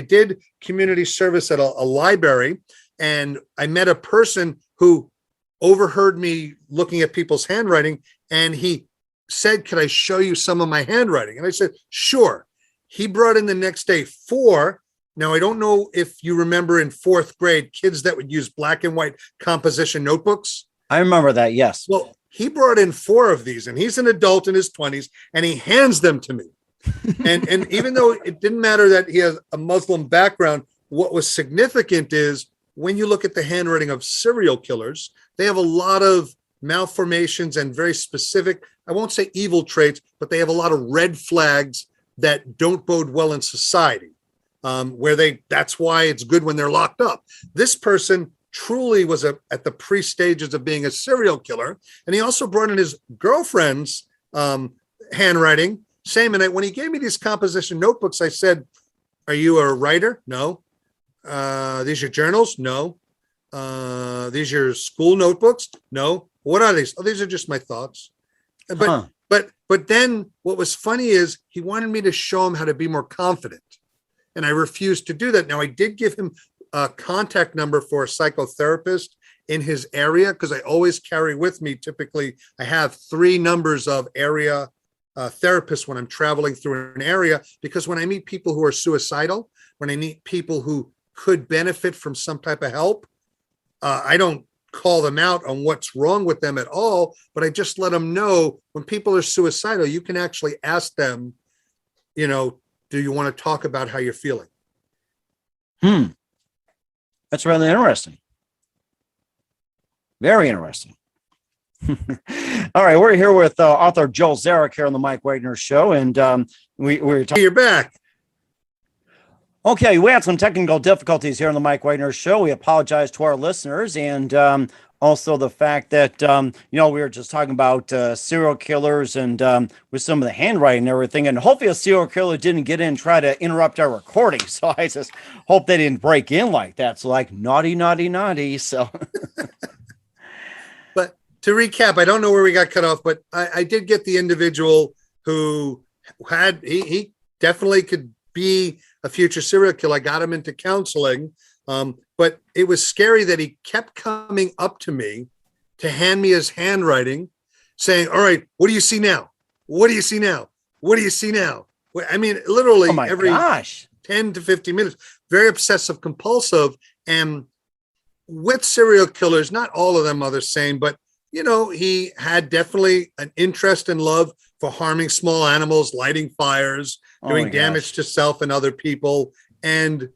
did community service at a library, and I met a person who overheard me looking at people's handwriting, and he said, "Could I show you some of my handwriting?" And I said, "Sure." He brought in the next day 4. Now, I don't know if you remember in 4th grade, kids that would use black and white composition notebooks. I remember that, yes. Well, he brought in 4 of these, and he's an adult in his 20s, and he hands them to me. and even though it didn't matter that he has a Muslim background, what was significant is when you look at the handwriting of serial killers, they have a lot of malformations and very specific, I won't say evil traits, but they have a lot of red flags that don't bode well in society. That's why it's good when they're locked up. This person truly was at the pre-stages of being a serial killer. And he also brought in his girlfriend's handwriting. Same. And when he gave me these composition notebooks, I said, "Are you a writer?" "No." "These your journals?" "No." "These your school notebooks?" "No." "What are these?" "Oh, these are just my thoughts." But then what was funny is he wanted me to show him how to be more confident. And I refused to do that. Now, I did give him a contact number for a psychotherapist in his area because I always carry with me, typically, I have 3 numbers of area therapists when I'm traveling through an area, because when I meet people who are suicidal, when I meet people who could benefit from some type of help, I don't call them out on what's wrong with them at all, but I just let them know when people are suicidal, you can actually ask them, you know, do you want to talk about how you're feeling? That's really interesting. Very interesting. All right, we're here with author Joel Zarek here on the Mike Wagner Show, and we're talking. You're back. Okay, we had some technical difficulties here on the Mike Wagner Show. We apologize to our listeners, and Also, the fact that, we were just talking about serial killers and with some of the handwriting and everything. And hopefully a serial killer didn't get in and try to interrupt our recording. So I just hope they didn't break in like that. So like naughty, naughty, naughty. So. But to recap, I don't know where we got cut off, but I did get the individual who he definitely could be a future serial killer. I got him into counseling. But it was scary that he kept coming up to me to hand me his handwriting saying, all right, what do you see now? What do you see now? What do you see now? I mean, literally every 10 to 15 minutes, very obsessive compulsive. And with serial killers, not all of them are the same, but he had definitely an interest and love for harming small animals, lighting fires, doing damage to self and other people. And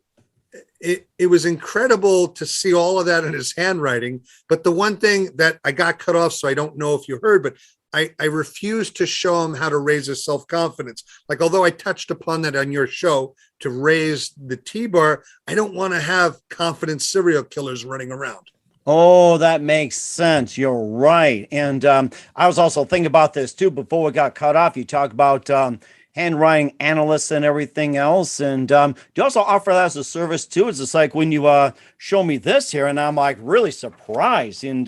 it was incredible to see all of that in his handwriting. But the one thing that I got cut off, so I don't know if you heard, but I refused to show him how to raise his self-confidence. Like, although I touched upon that on your show to raise the T-bar, I don't want to have confident serial killers running around. Oh, that makes sense. You're right. And I was also thinking about this too before we got cut off. You talk about handwriting analysts and everything else. And do you also offer that as a service too? It's just like when you show me this here and I'm like really surprised. And,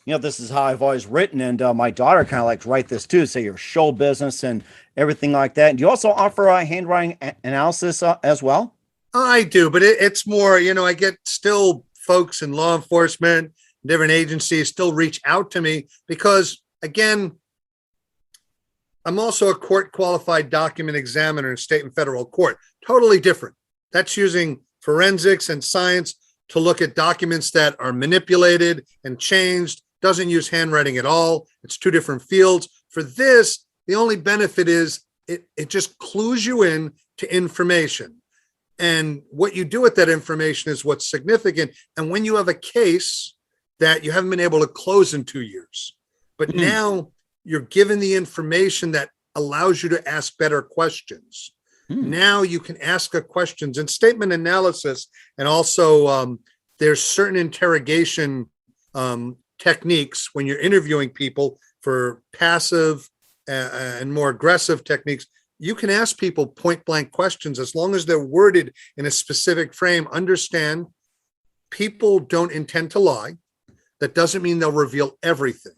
this is how I've always written. And my daughter kind of likes write this too. Say your show business and everything like that. And do you also offer handwriting analysis as well? I do, but it's more, I get still folks in law enforcement, different agencies still reach out to me because, again, I'm also a court qualified document examiner in state and federal court. Totally different. That's using forensics and science to look at documents that are manipulated and changed. Doesn't use handwriting at all. It's two different fields. For this, the only benefit is it just clues you in to information. And what you do with that information is what's significant. And when you have a case that you haven't been able to close in 2 years, but now you're given the information that allows you to ask better questions. Now you can ask questions and statement analysis. And also there's certain interrogation techniques when you're interviewing people for passive and more aggressive techniques. You can ask people point blank questions as long as they're worded in a specific frame. Understand, people don't intend to lie. That doesn't mean they'll reveal everything.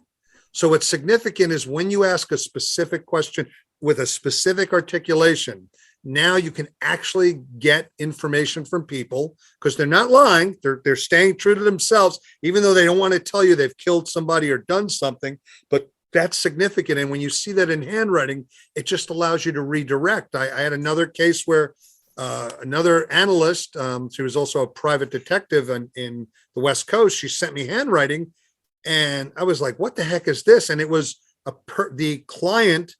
So what's significant is when you ask a specific question with a specific articulation, now you can actually get information from people because they're not lying. They're staying true to themselves, even though they don't want to tell you they've killed somebody or done something. But that's significant. And when you see that in handwriting, it just allows you to redirect. I had another case where another analyst, she was also a private detective in the West Coast. She sent me handwriting and I was like, what the heck is this? And it was the client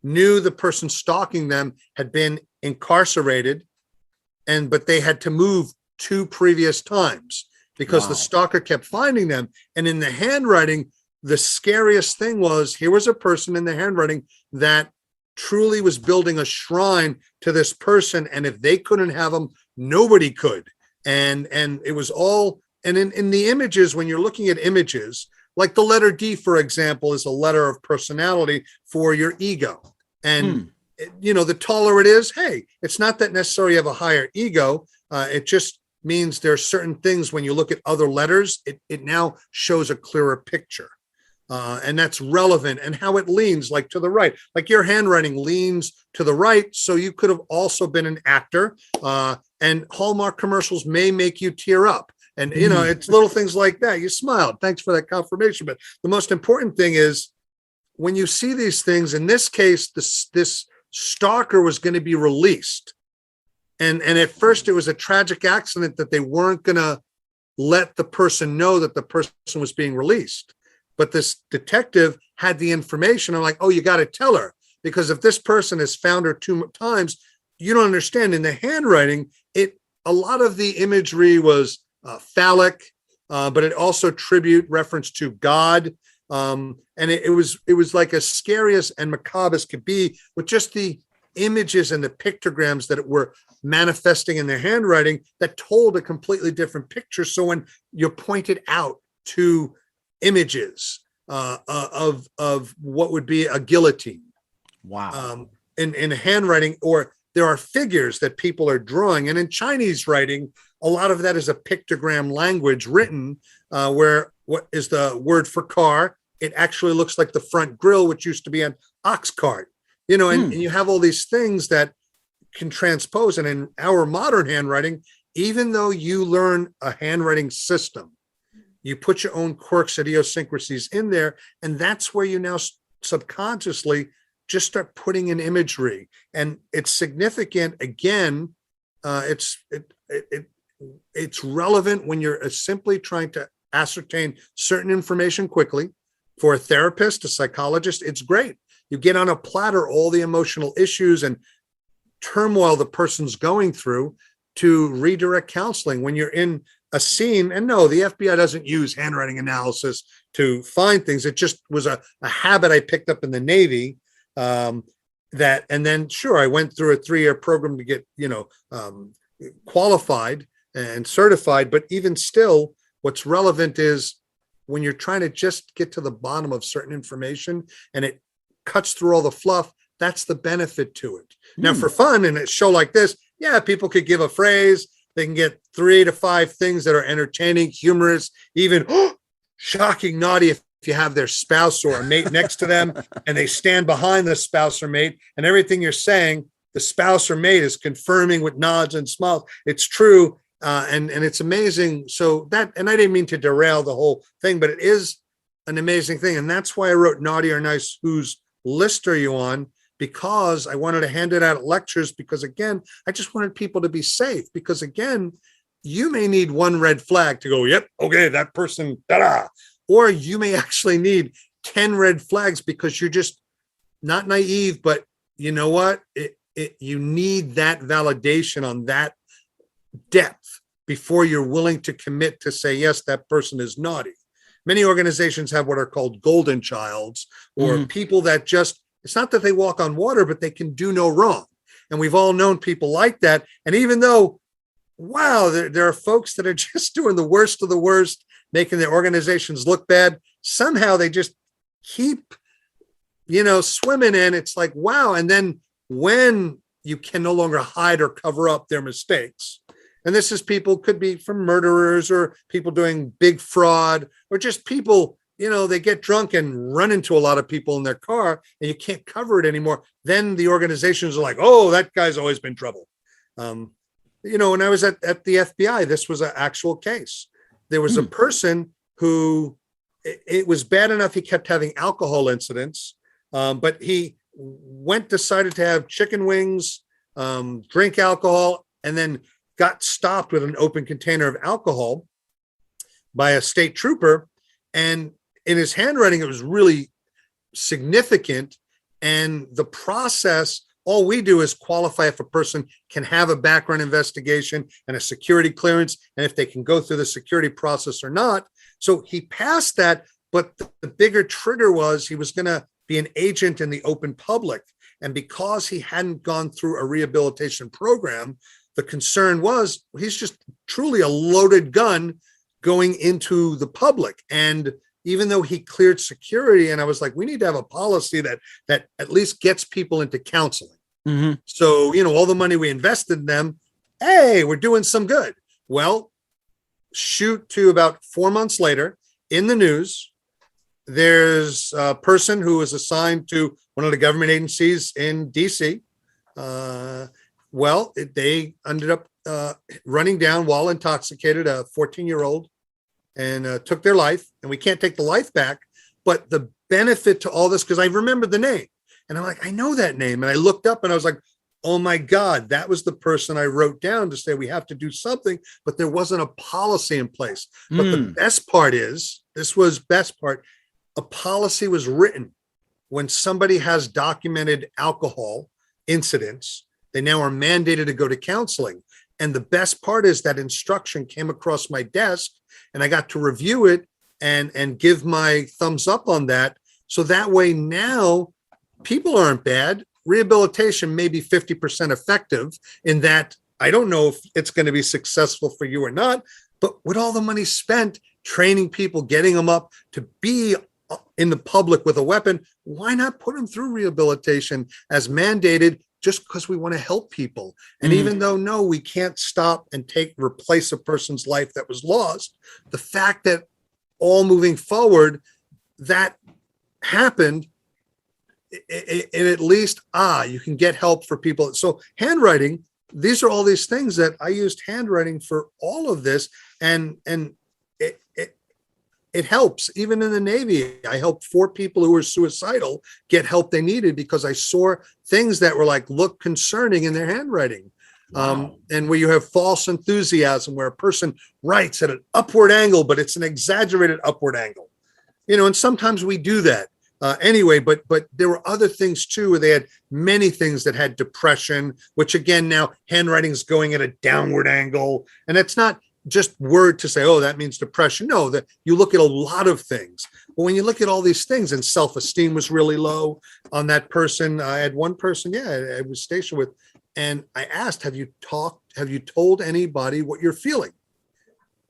knew the person stalking them had been incarcerated, but they had to move 2 previous times because the stalker kept finding them. And in the handwriting, the scariest thing was here was a person in the handwriting that truly was building a shrine to this person. And if they couldn't have them, nobody could. And it was all, and in the images, when you're looking at images, like the letter D, for example, is a letter of personality for your ego. And, the taller it is, hey, it's not that necessarily you have a higher ego. It just means there are certain things when you look at other letters, it now shows a clearer picture. And that's relevant, and how it leans, like to the right, like your handwriting leans to the right. So you could have also been an actor, and Hallmark commercials may make you tear up. And, it's little things like that. You smiled. Thanks for that confirmation. But the most important thing is when you see these things, in this case, this stalker was going to be released. And at first it was a tragic accident that they weren't going to let the person know that the person was being released. But this detective had the information. I'm like, oh, you got to tell her, because if this person has found her 2 times, you don't understand. In the handwriting, a lot of the imagery was phallic, but it also tribute reference to God. And it was like as scary as and macabre as could be, with just the images and the pictograms that were manifesting in the handwriting that told a completely different picture. So when you're pointed out to images of what would be a guillotine. Wow. In handwriting, or there are figures that people are drawing. And in Chinese writing, a lot of that is a pictogram language written where what is the word for car? It actually looks like the front grille, which used to be an ox cart, and you have all these things that can transpose. And in our modern handwriting, even though you learn a handwriting system, you put your own quirks, idiosyncrasies in there. And that's where you now subconsciously just start putting in imagery. And it's significant. Again, it's relevant when you're simply trying to ascertain certain information quickly. For a therapist, a psychologist, it's great. You get on a platter all the emotional issues and turmoil the person's going through to redirect counseling. When you're in a scene, and no, the FBI doesn't use handwriting analysis to find things. It just was a habit I picked up in the Navy. And then sure, I went through a 3-year program to get, qualified and certified. But even still, what's relevant is when you're trying to just get to the bottom of certain information and it cuts through all the fluff, that's the benefit to it. Now, for fun, in a show like this, yeah, people could give a phrase. They can get 3 to 5 things that are entertaining, humorous, even shocking, naughty if you have their spouse or a mate next to them and they stand behind the spouse or mate, and everything you're saying, the spouse or mate is confirming with nods and smiles. It's true. And it's amazing. So that, and I didn't mean to derail the whole thing, but it is an amazing thing. And that's why I wrote Naughty or Nice, whose list are you on? Because I wanted to hand it out at lectures, because again, I just wanted people to be safe, because again, you may need one red flag to go, yep, okay, that person, da-da. Or you may actually need 10 red flags because you're just not naive, but you know what? You need that validation on that depth before you're willing to commit to say, yes, that person is naughty. Many organizations have what are called golden childs, or people that just, it's not that they walk on water, but they can do no wrong. And we've all known people like that. And even though, wow, there are folks that are just doing the worst of the worst, making their organizations look bad, somehow they just keep, swimming in. It's like, wow. And then when you can no longer hide or cover up their mistakes, and this is people, could be from murderers or people doing big fraud, or just people, they get drunk and run into a lot of people in their car and you can't cover it anymore. Then the organizations are like, oh, that guy's always been trouble. When I was at the FBI, this was an actual case. There was a person who, it was bad enough he kept having alcohol incidents, but he decided to have chicken wings, drink alcohol, and then got stopped with an open container of alcohol by a state trooper. And in his handwriting, it was really significant. And the process, all we do is qualify if a person can have a background investigation and a security clearance, and if they can go through the security process or not. So he passed that, but the bigger trigger was he was going to be an agent in the open public. And because he hadn't gone through a rehabilitation program, the concern was he's just truly a loaded gun going into the public. And even though he cleared security, and I was like, we need to have a policy that at least gets people into counseling. So, all the money we invested in them, hey, we're doing some good. Well, shoot to about 4 months later in the news, there's a person who was assigned to one of the government agencies in DC. They ended up running down while intoxicated, a 14-year-old, and took their life. And we can't take the life back. But the benefit to all this, because I remember the name, and I'm like, I know that name. And I looked up and I was like, oh my God, that was the person I wrote down to say we have to do something, but there wasn't a policy in place. But the best part is, a policy was written when somebody has documented alcohol incidents. They now are mandated to go to counseling. And the best part is that instruction came across my desk and I got to review it and give my thumbs up on that. So that way now people aren't bad. Rehabilitation may be 50% effective in that. I don't know if it's going to be successful for you or not, but with all the money spent, training people, getting them up to be in the public with a weapon. Why not put them through rehabilitation as mandated, just because we want to help people? And even though, no, we can't stop and replace a person's life that was lost, the fact that all moving forward, that happened, and at least, you can get help for people. So handwriting, these are all these things that I used handwriting for all of this. And it helps. Even in the Navy, I helped 4 people who were suicidal get help they needed because I saw things that were look concerning in their handwriting. Wow. And where you have false enthusiasm, where a person writes at an upward angle, but it's an exaggerated upward angle. And sometimes we do that anyway, but there were other things too, where they had many things that had depression, which again, now handwriting is going at a downward angle. And it's not just word to say, oh, that means depression. No, that you look at a lot of things. But when you look at all these things, and self-esteem was really low on that person. I had one person, I was stationed with, and I asked, have you told anybody what you're feeling?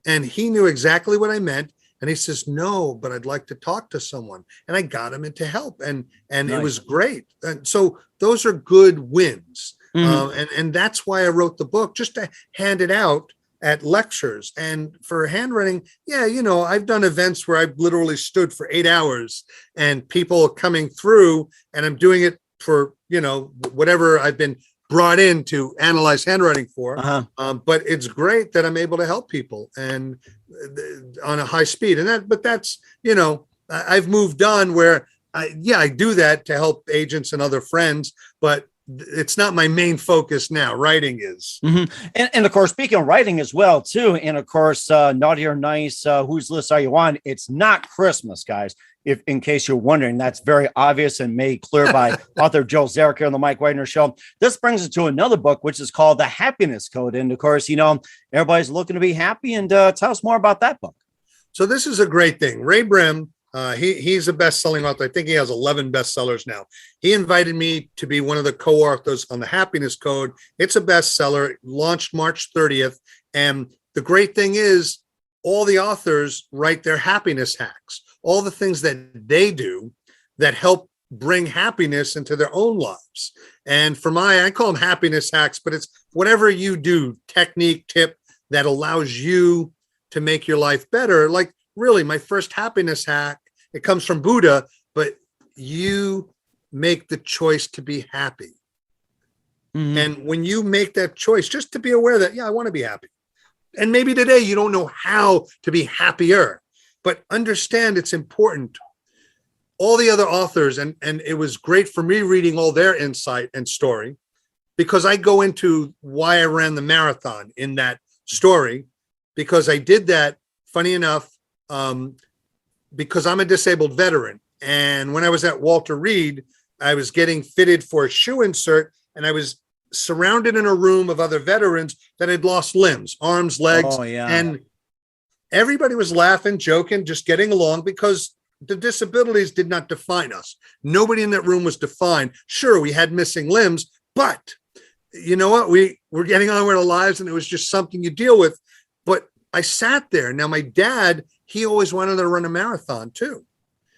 And he knew exactly what I meant. And he says, no, but I'd like to talk to someone. And I got him into help, and nice. It was great. And so those are good wins. And that's why I wrote the book, just to hand it out at lectures. And for handwriting, I've done events where I've literally stood for 8 hours and people are coming through, and I'm doing it for, whatever I've been brought in to analyze handwriting for. But it's great that I'm able to help people and on a high speed. But that's, I've moved on where I do that to help agents and other friends, but it's not my main focus now. Writing is. And of course, speaking of writing as well, too. And of course, Naughty or Nice, whose list are you on? It's not Christmas, guys. If in case you're wondering, that's very obvious and made clear by author Jwzarek here on the Mike Wagner Show. This brings us to another book, which is called The Happiness Code. And of course, everybody's looking to be happy. And tell us more about that book. So this is a great thing. Ray Brim, he's a best-selling author. I think he has 11 bestsellers now. He invited me to be one of the co-authors on The Happiness Code. It's a bestseller. It launched March 30th. And the great thing is all the authors write their happiness hacks, all the things that they do that help bring happiness into their own lives. And for I call them happiness hacks, but it's whatever you do, technique, tip that allows you to make your life better. Like really, my first happiness hack, it comes from Buddha, but you make the choice to be happy. And when you make that choice, just to be aware that, I want to be happy. And maybe today you don't know how to be happier, but understand it's important. All the other authors, and it was great for me reading all their insight and story, because I go into why I ran the marathon in that story, because I did that, funny enough, because I'm a disabled veteran. And when I was at Walter Reed, I was getting fitted for a shoe insert, and I was surrounded in a room of other veterans that had lost limbs, arms, legs. And everybody was laughing, joking, just getting along, because the disabilities did not define us. Nobody in that room was defined. Sure, we had missing limbs, but you know what? We were getting on with our lives, and it was just something you deal with. But I sat there. Now, my dad, he always wanted to run a marathon too.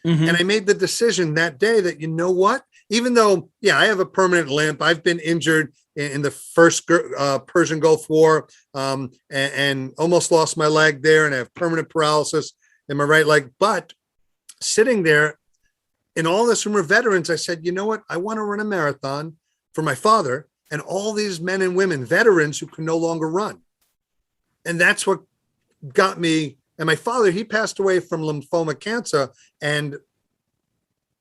And I made the decision that day that, you know what? Even though, I have a permanent limp, I've been injured in the first Persian Gulf War and almost lost my leg there, and I have permanent paralysis in my right leg. But sitting there in all this room of veterans, I said, you know what? I want to run a marathon for my father and all these men and women, veterans who can no longer run. And that's what got me. And my father, he passed away from lymphoma cancer. And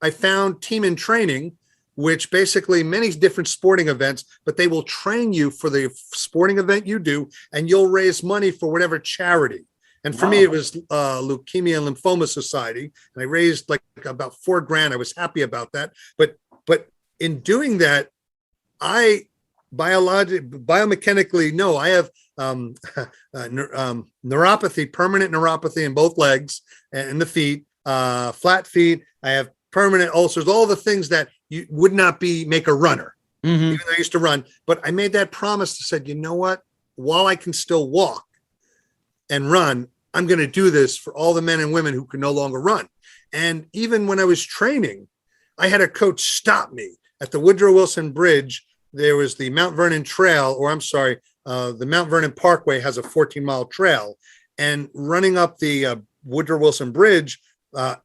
I found Team in Training, which basically many different sporting events, but they will train you for the sporting event you do, and you'll raise money for whatever charity. And for me, it was Leukemia and Lymphoma Society. And I raised like about $4,000. I was happy about that. But in doing that, I biomechanically, no, I have neuropathy, permanent neuropathy in both legs and the feet, flat feet. I have permanent ulcers, all the things that you would not make a runner, even though I used to run. But I made that promise to said, you know what? While I can still walk and run, I'm going to do this for all the men and women who can no longer run. And even when I was training, I had a coach stop me at the Woodrow Wilson Bridge. There was the Mount Vernon Trail, the Mount Vernon Parkway has a 14-mile trail. And running up the Woodrow Wilson Bridge,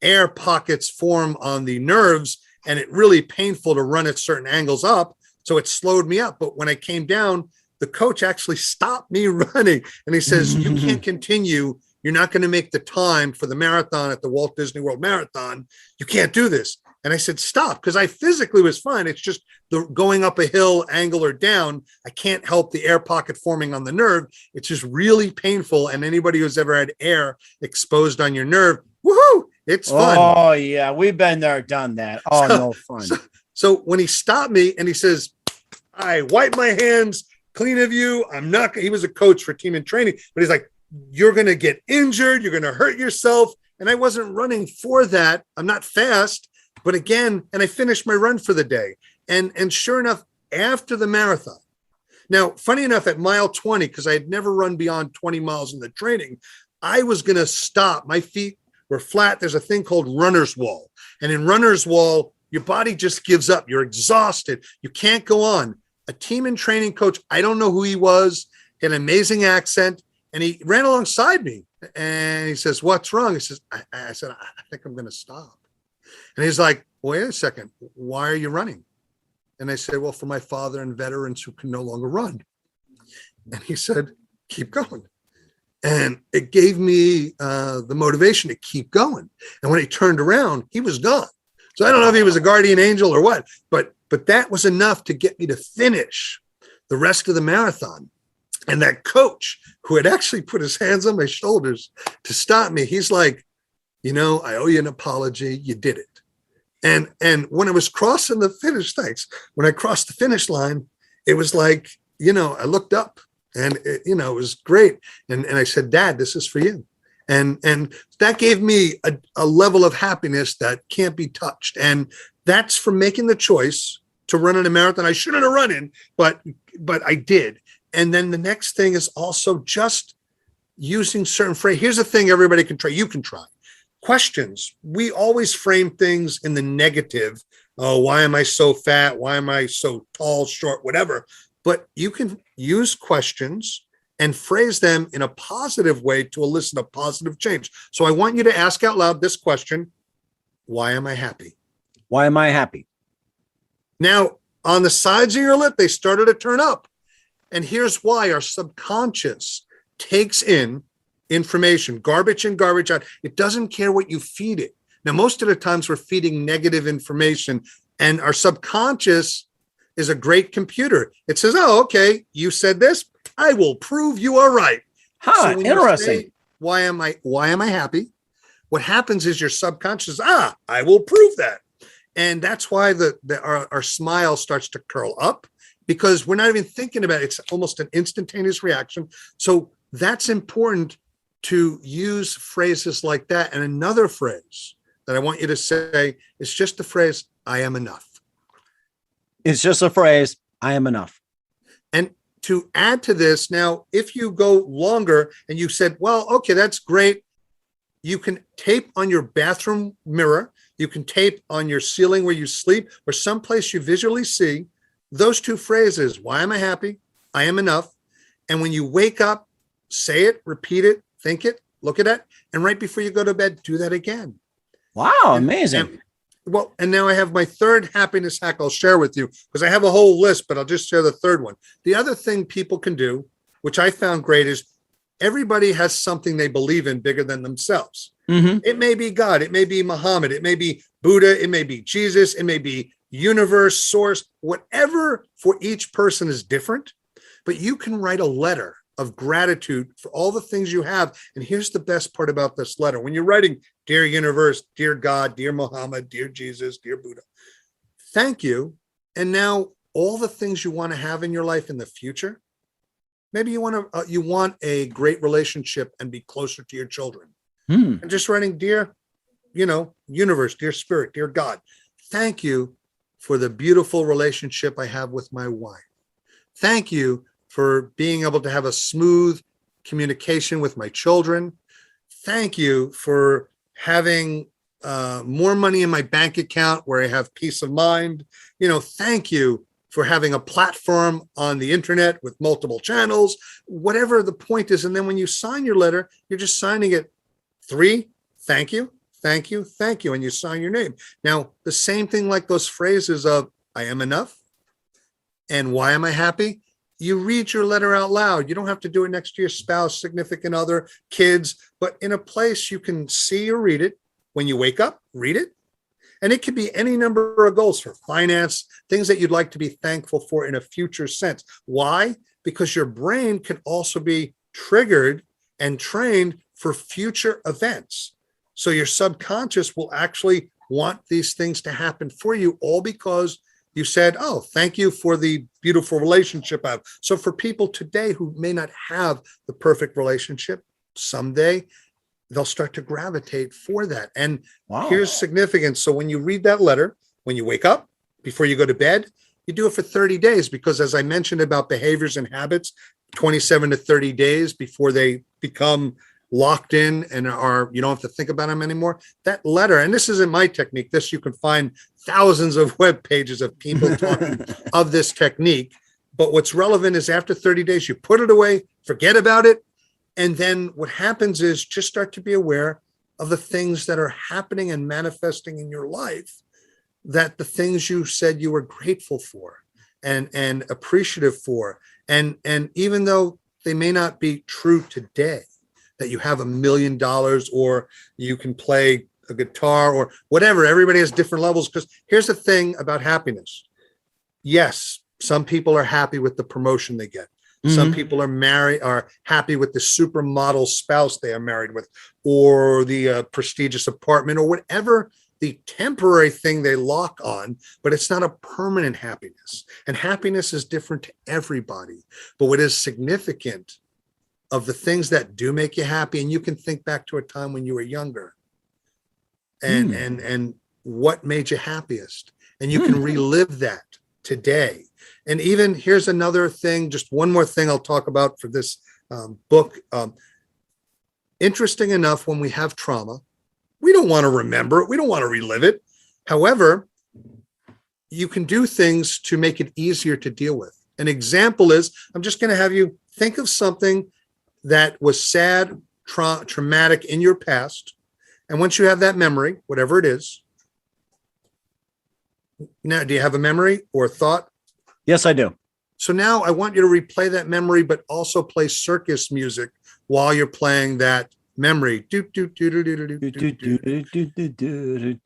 air pockets form on the nerves, and it's really painful to run at certain angles up. So it slowed me up. But when I came down, the coach actually stopped me running. And he says, you can't continue. You're not going to make the time for the marathon at the Walt Disney World Marathon. You can't do this. And I said, stop, because I physically was fine. It's just the going up a hill, angle or down. I can't help the air pocket forming on the nerve. It's just really painful. And anybody who's ever had air exposed on your nerve, woohoo, it's fun. Oh, yeah. We've been there, done that. Oh, no fun. So when he stopped me and he says, I wipe my hands clean of you. He was a coach for team and training, but he's like, you're going to get injured. You're going to hurt yourself. And I wasn't running for that. I'm not fast. But again, and I finished my run for the day. And sure enough, after the marathon, now, funny enough, at mile 20, because I had never run beyond 20 miles in the training, I was going to stop. My feet were flat. There's a thing called runner's wall. And in runner's wall, your body just gives up. You're exhausted. You can't go on. A team and training coach, I don't know who he was, had an amazing accent, and he ran alongside me. And he says, what's wrong? He says, I said, I think I'm going to stop. And he's like, wait a second, why are you running? And I said, well, for my father and veterans who can no longer run. And he said, keep going. And it gave me the motivation to keep going. And when he turned around, he was gone. So I don't know if he was a guardian angel or what, but that was enough to get me to finish the rest of the marathon. And that coach who had actually put his hands on my shoulders to stop me, he's like, I owe you an apology. You did it. And when I was crossing the finish, when I crossed the finish line, it was like, I looked up and, it was great. And I said, Dad, this is for you. And that gave me a level of happiness that can't be touched. And that's from making the choice to run in a marathon I shouldn't have run in, but I did. And then the next thing is also just using certain phrases. Here's the thing everybody can try. You can try. Questions. We always frame things in the negative. Oh, why am I so fat? Why am I so tall, short, whatever? But you can use questions and phrase them in a positive way to elicit a positive change. So I want you to ask out loud this question. Why am I happy? Why am I happy? Now, on the sides of your lip, they started to turn up. And here's why. Our subconscious takes in information, garbage in, garbage out. It doesn't care what you feed it. Now, most of the times we're feeding negative information, and our subconscious is a great computer. It says, oh, okay, you said this. I will prove you are right. So interesting. Say, why am I happy? What happens is your subconscious, I will prove that. And that's why our smile starts to curl up, because we're not even thinking about it. It's almost an instantaneous reaction. So that's important to use phrases like that. And another phrase that I want you to say is just the phrase, I am enough. It's just a phrase, I am enough. And to add to this, now, if you go longer and you said, well, okay, that's great. You can tape on your bathroom mirror. You can tape on your ceiling where you sleep or someplace you visually see those two phrases. Why am I happy? I am enough. And when you wake up, say it, repeat it, think it, look at it. And right before you go to bed, do that again. Wow, amazing. And now I have my third happiness hack I'll share with you, because I have a whole list, but I'll just share the third one. The other thing people can do, which I found great, is everybody has something they believe in bigger than themselves. Mm-hmm. It may be God, it may be Muhammad, it may be Buddha, it may be Jesus, it may be universe, source, whatever for each person is different. But you can write a letter of gratitude for all the things you have. And here's the best part about this letter. When you're writing, dear universe, dear God, dear Muhammad, dear Jesus, dear Buddha, thank you. And now all the things you want to have in your life in the future, maybe you want a great relationship and be closer to your children. And just writing, dear, universe, dear spirit, dear God, thank you for the beautiful relationship I have with my wife. Thank you for being able to have a smooth communication with my children. thank you for having more money in my bank account where I have peace of mind. Thank you for having a platform on the internet with multiple channels, whatever the point is. And then when you sign your letter, you're just signing it 3, thank you, thank you, thank you, and you sign your name. Now, the same thing like those phrases of I am enough and why am I happy? You read your letter out loud. You don't have to do it next to your spouse, significant other, kids, but in a place you can see or read it. When you wake up, read it. And it could be any number of goals for finance, things that you'd like to be thankful for in a future sense. Why? Because your brain can also be triggered and trained for future events. So your subconscious will actually want these things to happen for you, all because you said, oh, thank you for the beautiful relationship I have. So for people today who may not have the perfect relationship, someday they'll start to gravitate for that. And here's significance. So when you read that letter, when you wake up, before you go to bed, you do it for 30 days, because as I mentioned about behaviors and habits, 27 to 30 days before they become locked in and you don't have to think about them anymore. That letter, and this isn't my technique, this you can find thousands of web pages of people talking of this technique. But what's relevant is after 30 days, you put it away, forget about it. And then what happens is just start to be aware of the things that are happening and manifesting in your life, that the things you said you were grateful for and appreciative for. And even though they may not be true today, that you have $1 million or you can play a guitar or whatever, everybody has different levels. Because here's the thing about happiness. Yes, some people are happy with the promotion they get. Some people are happy with the supermodel spouse they are married with, or the prestigious apartment, or whatever the temporary thing they lock on, but it's not a permanent happiness. And happiness is different to everybody. But what is significant of the things that do make you happy, and you can think back to a time when you were younger and what made you happiest, and you can relive that today. And even here's another thing, just one more thing I'll talk about for this book. Interesting enough, when we have trauma, we don't want to remember it. We don't want to relive it. However, you can do things to make it easier to deal with. An example is, I'm just going to have you think of something that was sad, traumatic in your past. And once you have that memory, whatever it is, now, do you have a memory or a thought? Yes, I do. So now I want you to replay that memory, but also play circus music while you're playing that memory.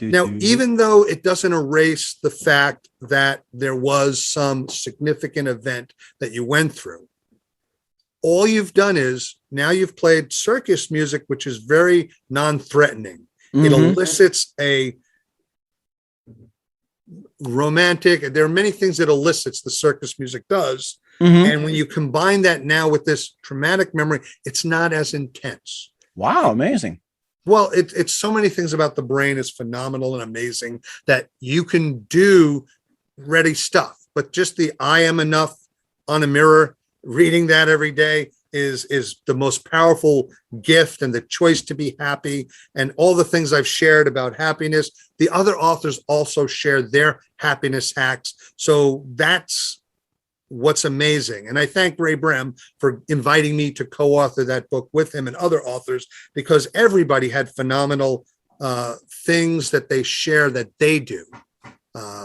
Now, even though it doesn't erase the fact that there was some significant event that you went through, all you've done is now you've played circus music, which is very non-threatening. It elicits a romantic, there are many things that elicits the circus music does. And when you combine that now with this traumatic memory, it's not as intense. Wow, amazing. Well, it's so many things about the brain is phenomenal and amazing that you can do ready stuff. But just the I am enough on a mirror, reading that every day is the most powerful gift, and the choice to be happy and all the things I've shared about happiness. The other authors also share their happiness hacks. So that's what's amazing. And I thank Ray Brem for inviting me to co-author that book with him and other authors, because everybody had phenomenal things that they share that they do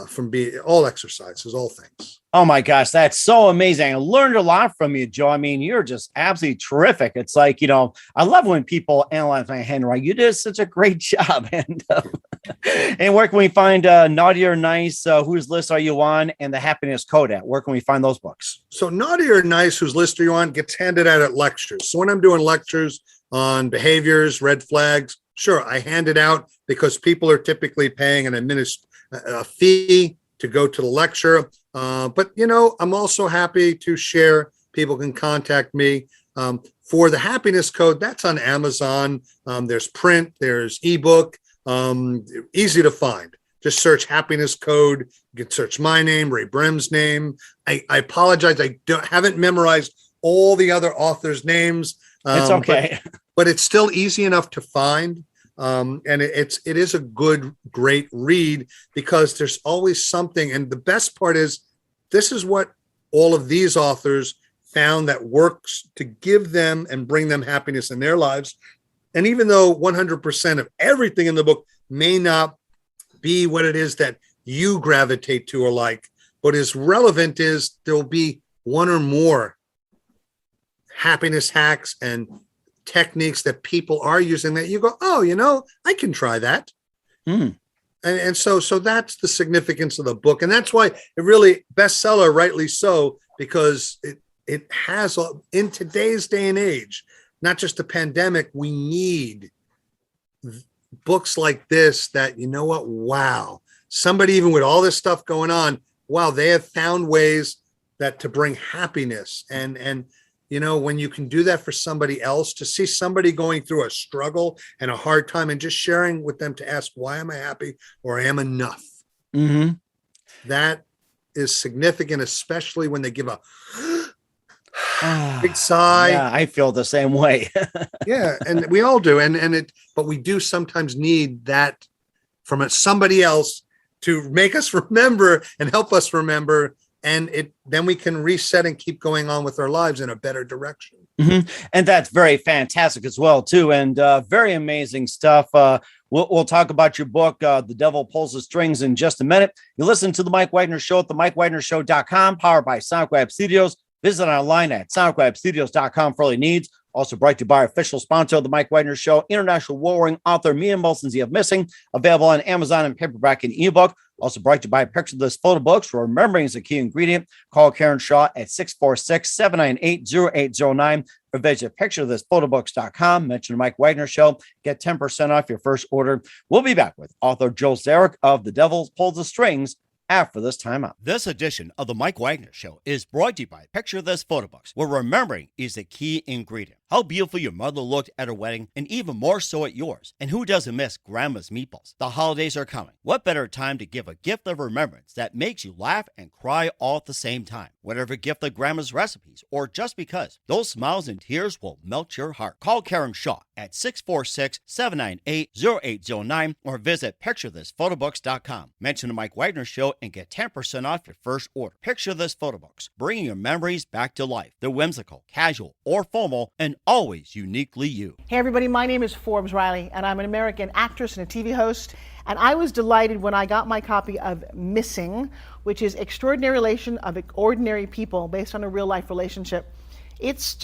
from all exercises, all things. Oh my gosh, that's so amazing. I learned a lot from you, Joe. I mean, you're just absolutely terrific. It's like, I love when people analyze my handwriting. You did such a great job. And where can we find Naughty or Nice? Whose list are you on? And the Happiness Code at? Where can we find those books? So Naughty or Nice, whose list are you on, gets handed out at lectures. So when I'm doing lectures on behaviors, red flags, sure, I hand it out because people are typically paying a fee to go to the lecture. But, I'm also happy to share. People can contact me for the Happiness Code. That's on Amazon. There's print, there's ebook, easy to find. Just search Happiness Code. You can search my name, Ray Brem's name. I apologize. I haven't memorized all the other authors' names. It's okay. but it's still easy enough to find. And it is a great read, because there's always something. And the best part is, this is what all of these authors found that works to give them and bring them happiness in their lives. And even though 100% of everything in the book may not be what it is that you gravitate to or like, what is relevant is there will be one or more happiness hacks and techniques that people are using that you go, oh, I can try that. And so that's the significance of the book. And that's why it really bestseller, rightly so, because it has, in today's day and age, not just the pandemic, we need books like this that, wow, somebody, even with all this stuff going on, wow, they have found ways that to bring happiness. And when you can do that for somebody else, to see somebody going through a struggle and a hard time and just sharing with them to ask, why am I happy, or I am enough? That is significant, especially when they give a big sigh. Yeah, I feel the same way. Yeah, and we all do. But we do sometimes need that from somebody else to make us remember and help us remember. And then we can reset and keep going on with our lives in a better direction. And that's very fantastic as well, too. And very amazing stuff. We'll talk about your book, The Devil Pulls the Strings, in just a minute. You listen to The Mike Wagner Show at themikewagnershow.com, powered by Sonic Web Studios. Visit online at sonicwebstudios.com for all your needs. Also brought to you by our official sponsor of The Mike Wagner Show, international warring author Mia Molson's The of Missing, available on Amazon and paperback and ebook. Also brought to you by Picture This Photo Books, where remembering is a key ingredient. Call Karen Shaw at 646-798-0809 or visit picturethisphotoBooks.com. Mention the Mike Wagner Show. Get 10% off your first order. We'll be back with author Zarek of The Devil Pulls the Strings after this timeout. This edition of the Mike Wagner Show is brought to you by Picture This Photo Books, where remembering is the key ingredient. How beautiful your mother looked at her wedding, and even more so at yours. And who doesn't miss Grandma's meatballs? The holidays are coming. What better time to give a gift of remembrance that makes you laugh and cry all at the same time? Whatever gift of Grandma's recipes, or just because, those smiles and tears will melt your heart. Call Karen Shaw at 646-798-0809 or visit picturethisphotoBooks.com. Mention the Mike Wagner Show and get 10% off your first order. Picture This Photo Books, bringing your memories back to life. They're whimsical, casual, or formal, and always uniquely you. Hey everybody, my name is Forbes Riley, and I'm an American actress and a TV host. And I was delighted when I got my copy of Missing, which is Extraordinary Relation of Ordinary People based on a real life relationship. It's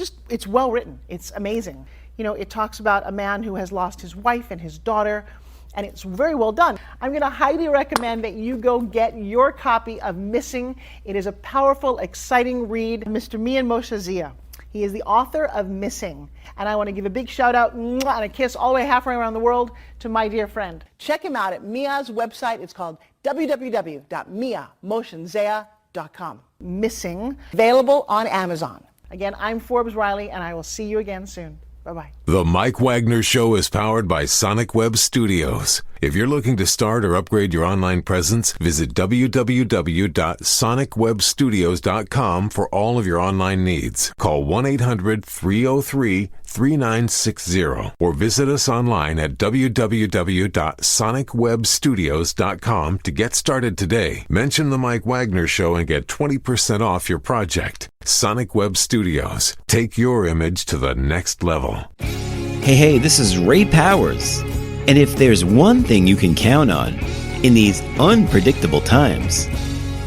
well written. It's amazing. It talks about a man who has lost his wife and his daughter, and it's very well done. I'm going to highly recommend that you go get your copy of Missing. It is a powerful, exciting read. Mr. Mian Moshe Zia. He is the author of Missing. And I want to give a big shout out and a kiss all the way halfway around the world to my dear friend. Check him out at Mia's website. It's called www.miamotionzea.com. Missing, available on Amazon. Again, I'm Forbes Riley, and I will see you again soon. Bye-bye. The Mike Wagner Show is powered by Sonic Web Studios. If you're looking to start or upgrade your online presence, visit www.sonicwebstudios.com for all of your online needs. Call 1-800-303-3960 or visit us online at www.sonicwebstudios.com to get started today. Mention the Mike Wagner Show and get 20% off your project. Sonic Web Studios. Take your image to the next level. Hey, this is Ray Powers. And if there's one thing you can count on in these unpredictable times,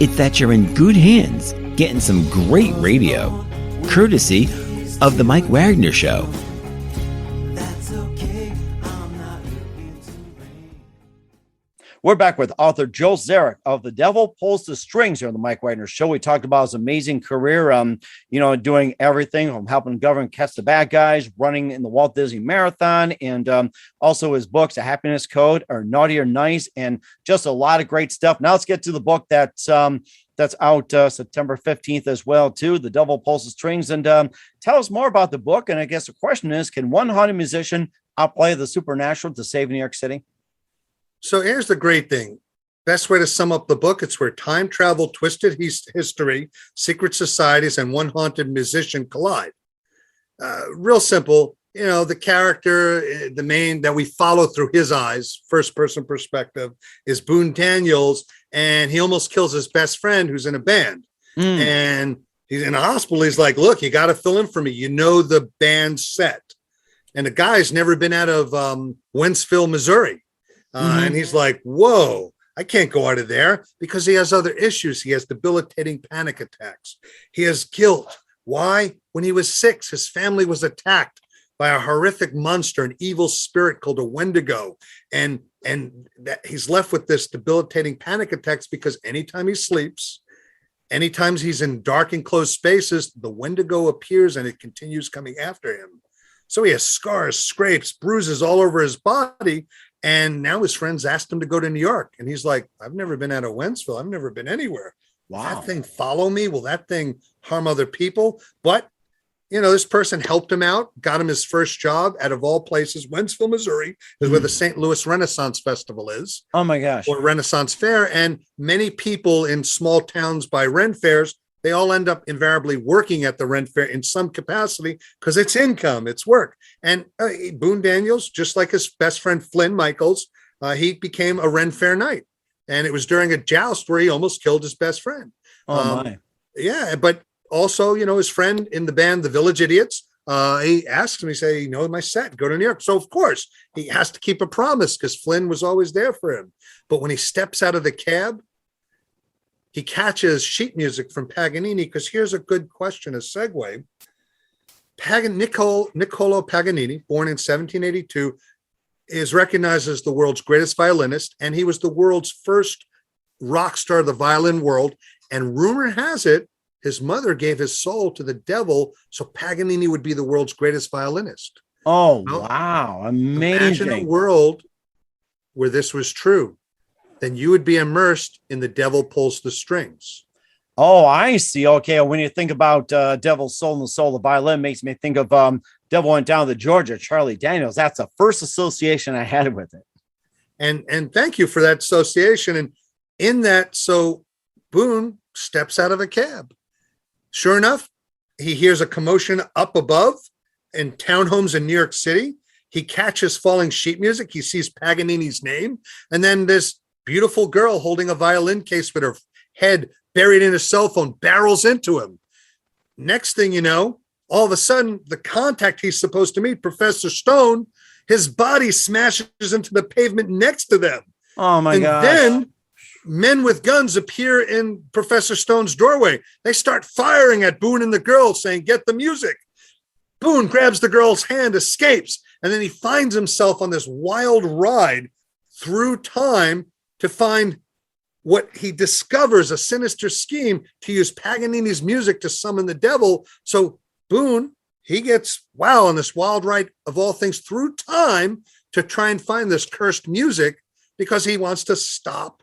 it's that you're in good hands getting some great radio, courtesy of The Mike Wagner Show. We're back with author Zarek of The Devil Pulls the Strings here on the Mike Wagner Show. We talked about his amazing career, doing everything from helping government catch the bad guys, running in the Walt Disney Marathon, and also his books, The Happiness Code, or Naughty or Nice, and just a lot of great stuff. Now let's get to the book that's out September 15th as well, too, The Devil Pulls the Strings. And tell us more about the book. And I guess the question is, can one haunted musician outplay the supernatural to save New York City? So here's the great thing. Best way to sum up the book, it's where time travel, twisted history, secret societies, and one haunted musician collide. Real simple. the character, the main that we follow through his eyes, first person perspective, is Boone Daniels, and he almost kills his best friend who's in a band. And he's in a hospital. He's like, look, you got to fill in for me. The band set. And the guy's never been out of Wentzville, Missouri. And he's like, whoa, I can't go out of there, because he has other issues. He has debilitating panic attacks. He has guilt. Why? When he was 6, his family was attacked by a horrific monster, an evil spirit called a Wendigo. And that he's left with this debilitating panic attacks because anytime he sleeps, anytime he's in dark enclosed spaces, the Wendigo appears and it continues coming after him. So he has scars, scrapes, bruises all over his body. And now his friends asked him to go to New York. And he's like, I've never been out of Wentzville. I've never been anywhere. Wow. Will that thing follow me? Will that thing harm other people? But this person helped him out, got him his first job out of all places. Wentzville, Missouri is where the St. Louis Renaissance Festival is. Oh my gosh. Or Renaissance Fair. And many people in small towns by Ren fairs, they all end up invariably working at the Ren fair in some capacity because it's income, it's work. And Boone Daniels, just like his best friend Flynn Michaels, he became a Ren fair knight. And it was during a joust where he almost killed his best friend. Oh my. Yeah, but also, his friend in the band, the Village Idiots, he asked him, he said, my set, go to New York. So of course he has to keep a promise because Flynn was always there for him. But when he steps out of the cab, he catches sheet music from Paganini, because here's a good question, a segue. Niccolo Paganini, born in 1782, is recognized as the world's greatest violinist, and he was the world's first rock star of the violin world. And rumor has it, his mother gave his soul to the devil so Paganini would be the world's greatest violinist. Oh, wow. Amazing. Imagine a world where this was true. Then you would be immersed in The Devil Pulls the Strings. Oh, I see. Okay. When you think about Devil's Soul and the Soul of the Violin, makes me think of Devil Went Down to Georgia, Charlie Daniels. That's the first association I had with it. And thank you for that association. And in that, so Boone steps out of a cab. Sure enough, he hears a commotion up above in townhomes in New York City. He catches falling sheet music. He sees Paganini's name. And then this beautiful girl holding a violin case with her head buried in a cell phone barrels into him. Next thing you know, all of a sudden, the contact he's supposed to meet, Professor Stone, his body smashes into the pavement next to them. Oh my God. And then men with guns appear in Professor Stone's doorway. They start firing at Boone and the girl, saying, get the music. Boone grabs the girl's hand, escapes, and then he finds himself on this wild ride through time to find what he discovers, a sinister scheme to use Paganini's music to summon the devil. So Boone, he gets, on this wild ride of all things through time to try and find this cursed music because he wants to stop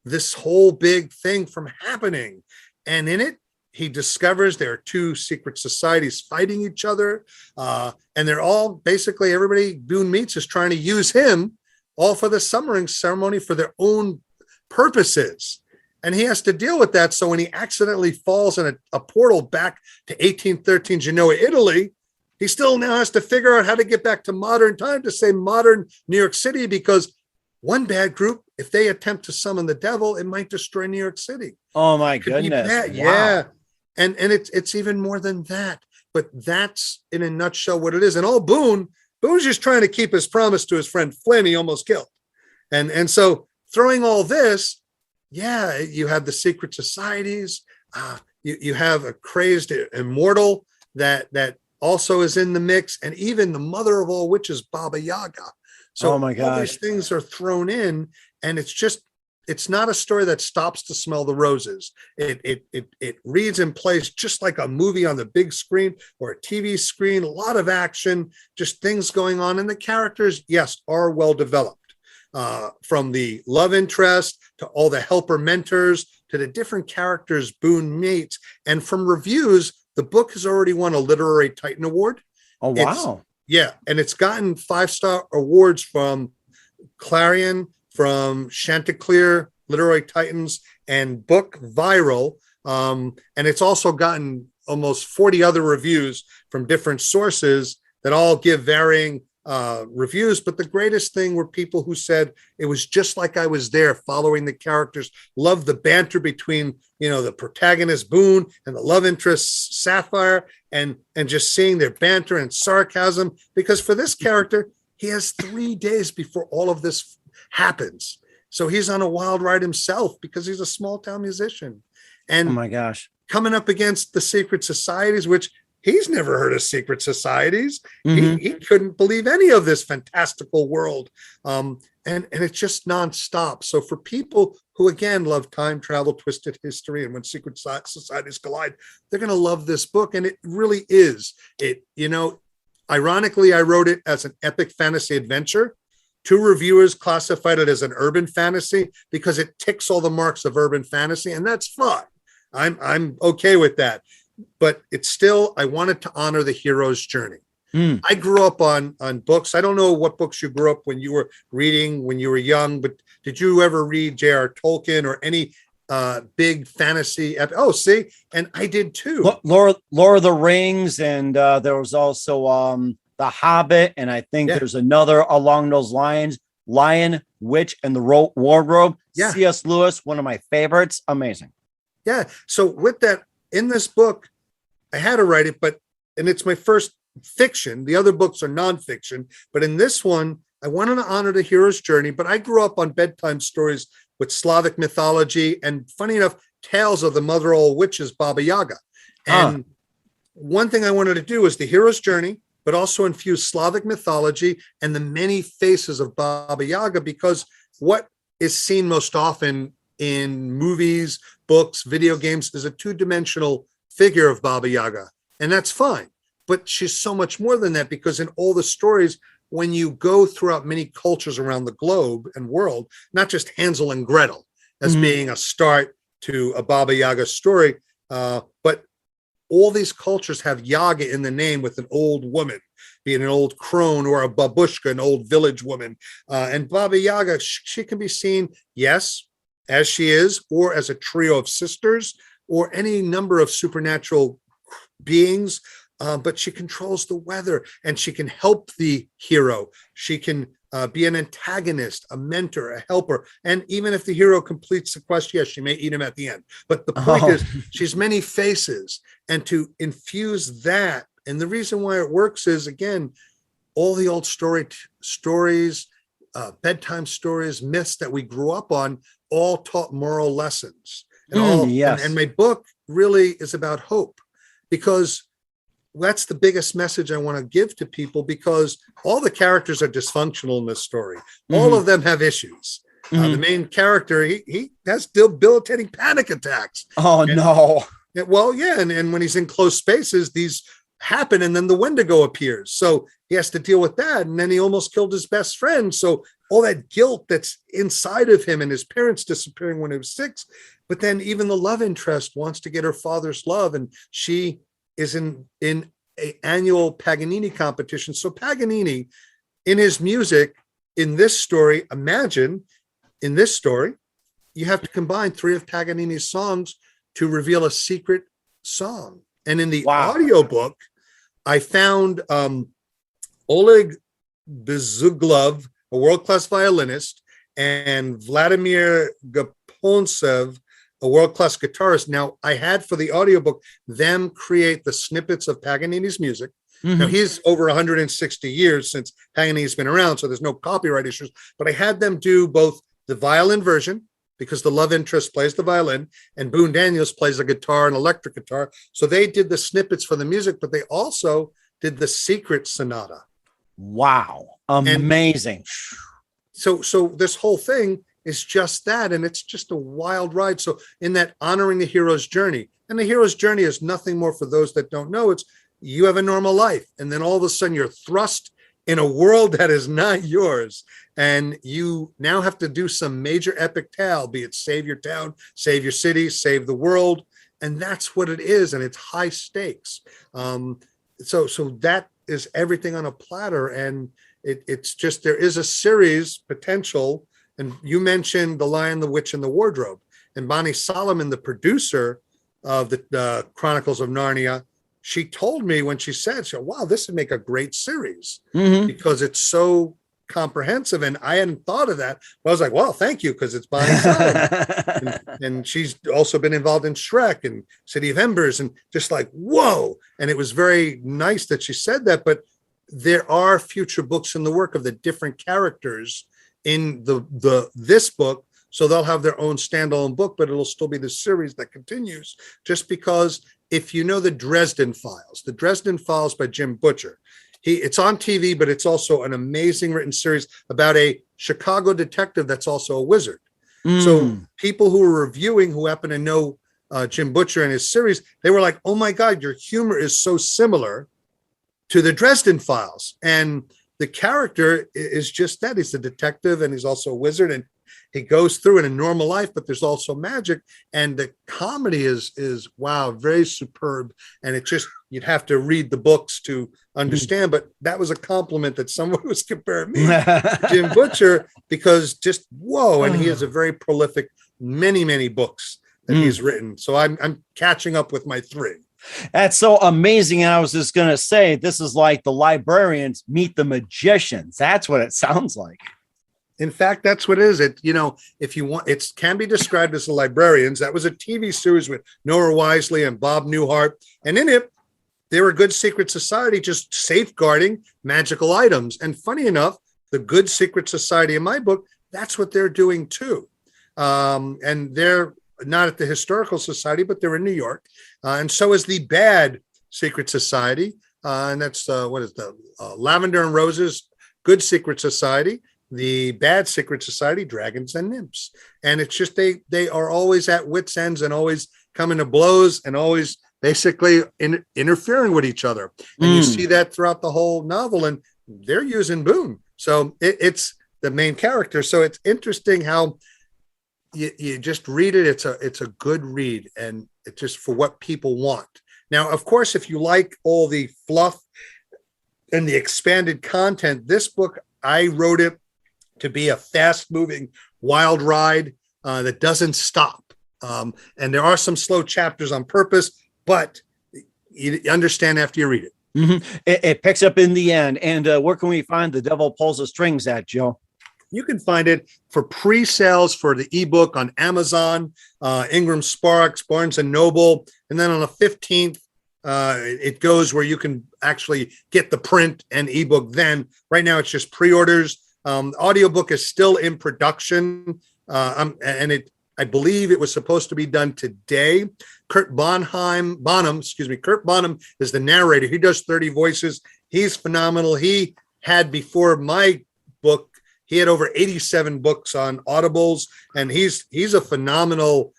this whole big thing from happening. And in it, he discovers there are two secret societies fighting each other. And they're all basically, everybody Boone meets is trying to use him all for the summoning ceremony for their own purposes. And he has to deal with that. So when he accidentally falls in a portal back to 1813 Genoa, Italy, he still now has to figure out how to get back to modern time, to say modern New York City, because one bad group, if they attempt to summon the devil, it might destroy New York City. Oh my goodness. Wow. Yeah. And it's even more than that. But that's in a nutshell what it is. And all Boone's just trying to keep his promise to his friend Flynn he almost killed. And so throwing all this, you have the secret societies. You have a crazed immortal that also is in the mix, and even the mother of all witches, Baba Yaga. So oh my gosh, all these things are thrown in, and it's not a story that stops to smell the roses. It reads and plays just like a movie on the big screen or a TV screen. A lot of action, just things going on, and the characters, yes, are well developed. From the love interest to all the helper mentors to the different characters Boone meets. And from reviews, the book has already won a Literary Titan Award. Oh, wow. And it's gotten 5-star awards from Clarion, from Chanticleer, Literary Titans, and Book Viral. And it's also gotten almost 40 other reviews from different sources that all give varying reviews, but the greatest thing were people who said it was just like I was there following the characters, loved the banter between, the protagonist Boone and the love interest Sapphire, and just seeing their banter and sarcasm, because for this character, he has 3 days before all of this happens. So he's on a wild ride himself because he's a small town musician. And oh my gosh, coming up against the secret societies, which he's never heard of secret societies. He couldn't believe any of this fantastical world. And it's just nonstop. So for people who, again, love time travel, twisted history, and when secret societies collide, they're going to love this book. And it really is. Ironically, I wrote it as an epic fantasy adventure. 2 reviewers classified it as an urban fantasy because it ticks all the marks of urban fantasy, and that's fine. I'm okay with that. But it's still, I wanted to honor the hero's journey. I grew up on books. I don't know what books you grew up when you were reading when you were young, but did you ever read J.R. Tolkien or any big fantasy? See, and I did too. Lord of the Rings, and there was also The Hobbit, and I think there's another along those lines, Lion, Witch, and the Wardrobe. Yeah. C.S. Lewis, one of my favorites. Amazing. Yeah. So with that, in this book, I had to write it, and it's my first fiction. The other books are nonfiction, but in this one, I wanted to honor the hero's journey. But I grew up on bedtime stories with Slavic mythology and, funny enough, tales of the mother of all witches, Baba Yaga. And one thing I wanted to do was the hero's journey, but also infuse Slavic mythology and the many faces of Baba Yaga, because what is seen most often in movies, books, video games is a 2-dimensional figure of Baba Yaga. And that's fine. But she's so much more than that, because in all the stories, when you go throughout many cultures around the globe and world, not just Hansel and Gretel as being a start to a Baba Yaga story, but all these cultures have Yaga in the name with an old woman, being an old crone, or a babushka, an old village woman. And Baba Yaga, she can be seen, yes, as she is, or as a trio of sisters, or any number of supernatural beings. But she controls the weather, and she can help the hero. She can be an antagonist, a mentor, a helper. And even if the hero completes the quest, yes, she may eat him at the end. But the point is, she's many faces. And to infuse that, and the reason why it works is, again, all the old stories, bedtime stories, myths that we grew up on, all taught moral lessons. And and my book really is about hope, because that's the biggest message I want to give to people, because all the characters are dysfunctional in this story. All of them have issues. The main character, he has debilitating panic attacks. No. And when he's in close spaces, these happen, and then the Wendigo appears. So he has to deal with that. And then he almost killed his best friend. So all that guilt that's inside of him, and his parents disappearing when he was 6. But then even the love interest wants to get her father's love, and she is in an annual Paganini competition. So Paganini, in his music, in this story, imagine in this story, you have to combine 3 of Paganini's songs to reveal a secret song. And in the audiobook, I found Oleg Bezuglov, a world-class violinist, and Vladimir Gapontsev, a world-class guitarist. Now, I had for the audiobook them create the snippets of Paganini's music. Now, he's over 160 years since Paganini's been around, so there's no copyright issues. But I had them do both the violin version, because the love interest plays the violin, and Boone Daniels plays the guitar and electric guitar. So they did the snippets for the music, but they also did the secret sonata. Wow. Amazing. And so this whole thing is just that, and it's just a wild ride. So in that, honoring the hero's journey, and the hero's journey is nothing more, for those that don't know, it's you have a normal life, and then all of a sudden you're thrust in a world that is not yours, and you now have to do some major epic tale, be it save your town, save your city, save the world. And that's what it is, and it's high stakes. So that is everything on a platter, and it's just, there is a series potential. And you mentioned The Lion, the Witch, and the Wardrobe. And Bonnie Solomon, the producer of the Chronicles of Narnia, she told me when she said, wow, this would make a great series Mhm. because it's so comprehensive. And I hadn't thought of that. But I was like, well, thank you, because it's Bonnie Simon. And she's also been involved in Shrek and City of Embers, and just like, whoa. And it was very nice that she said that. But there are future books in the work of the different characters in this book. So they'll have their own standalone book, but it'll still be the series that continues, just because if you know the Dresden Files by Jim Butcher, it's on TV, but it's also an amazing written series about a Chicago detective that's also a wizard. So people who were reviewing, who happen to know Jim Butcher and his series, they were like, oh my God, your humor is so similar to the Dresden Files. And the character is just that. He's a detective and he's also a wizard, and he goes through in a normal life, but there's also magic. And the comedy is wow, very superb. And it just, you'd have to read the books to understand. But that was a compliment that someone was comparing me to Jim Butcher, because just whoa. And he has a very prolific, many books that he's written. So I'm catching up with my 3. That's so amazing. And I was just going to say, this is like the librarians meet the magicians. That's what it sounds like. In fact, that's what it is. If you want, it can be described as the Librarians. That was a TV series with Nora Wisely and Bob Newhart. And in it, they were a good secret society, just safeguarding magical items. And funny enough, the good secret society in my book, that's what they're doing too. And they're not at the Historical Society, but they're in New York. And so is the bad secret society. And that's, what is the Lavender and Roses Good Secret Society. The bad secret society, Dragons and Nymphs. And it's just, they are always at wit's ends and always coming to blows and always basically interfering with each other. And you see that throughout the whole novel, and they're using Boone. So it's the main character. So it's interesting how you just read it. It's a good read, and it's just for what people want. Now, of course, if you like all the fluff and the expanded content, this book, I wrote it to be a fast-moving wild ride that doesn't stop. And there are some slow chapters on purpose, but you understand after you read it. Mm-hmm. It picks up in the end. And where can we find The Devil Pulls the Strings at, Joe? You can find it for pre-sales for the ebook on Amazon, Ingram Sparks, Barnes & Noble. And then on the 15th, it goes where you can actually get the print and ebook then. Right now, it's just pre-orders. Audiobook is still in production, and I believe it was supposed to be done today. Kurt Bonham is the narrator. He does 30 voices. He's phenomenal. He had, before my book, he had over 87 books on Audibles, and he's a phenomenal.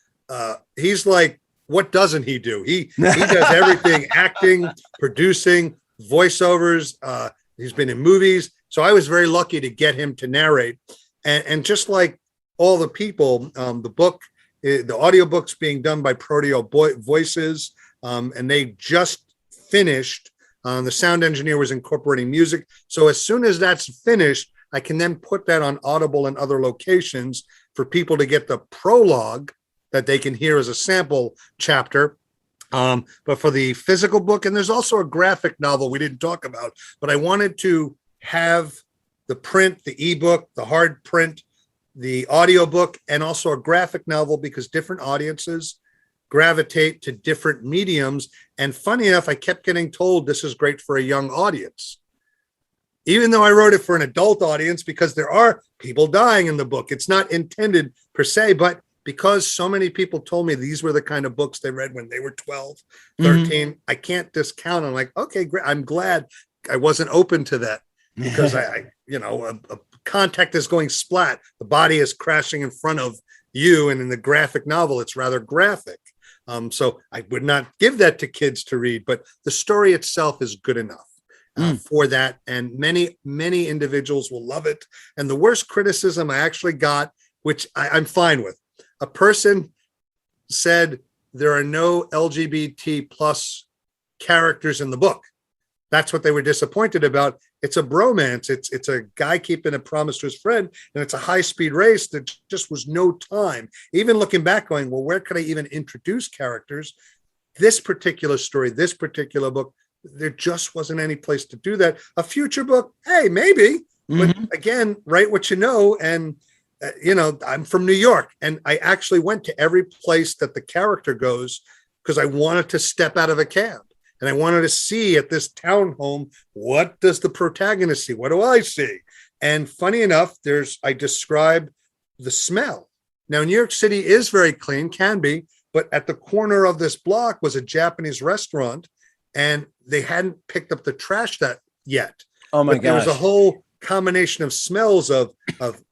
He's like, what doesn't he do? He does everything: acting, producing, voiceovers. He's been in movies. So I was very lucky to get him to narrate. And just like all the people, the book, the audiobook's being done by Proteo Voices, and they just finished. The sound engineer was incorporating music. So as soon as that's finished, I can then put that on Audible and other locations for people to get the prologue that they can hear as a sample chapter. But for the physical book, and there's also a graphic novel we didn't talk about, but I wanted to have the print, the ebook, the hard print, the audiobook, and also a graphic novel, because different audiences gravitate to different mediums. And funny enough, I kept getting told this is great for a young audience, even though I wrote it for an adult audience, because there are people dying in the book. It's not intended per se, but because so many people told me these were the kind of books they read when they were 12, 13, I can't discount. I'm like, okay, great. I'm glad I wasn't open to that, because a contact is going splat. The body is crashing in front of you. And in the graphic novel, it's rather graphic. So I would not give that to kids to read, but the story itself is good enough for that. And many individuals will love it. And the worst criticism I actually got, which I'm fine with, a person said there are no LGBT plus characters in the book. That's what they were disappointed about. It's a bromance. It's a guy keeping a promise to his friend, and it's a high-speed race. That just was no time. Even looking back, going, well, where could I even introduce characters? this particular story, this particular book, there just wasn't any place to do that. A future book, hey, maybe. But again, write what you know. And, I'm from New York, and I actually went to every place that the character goes because I wanted to step out of a cab. And I wanted to see at this townhome, what does the protagonist see? What do I see? And funny enough, I describe the smell. Now, New York City is very clean, can be, but at the corner of this block was a Japanese restaurant, and they hadn't picked up the trash that yet. Oh my gosh. There was a whole combination of smells of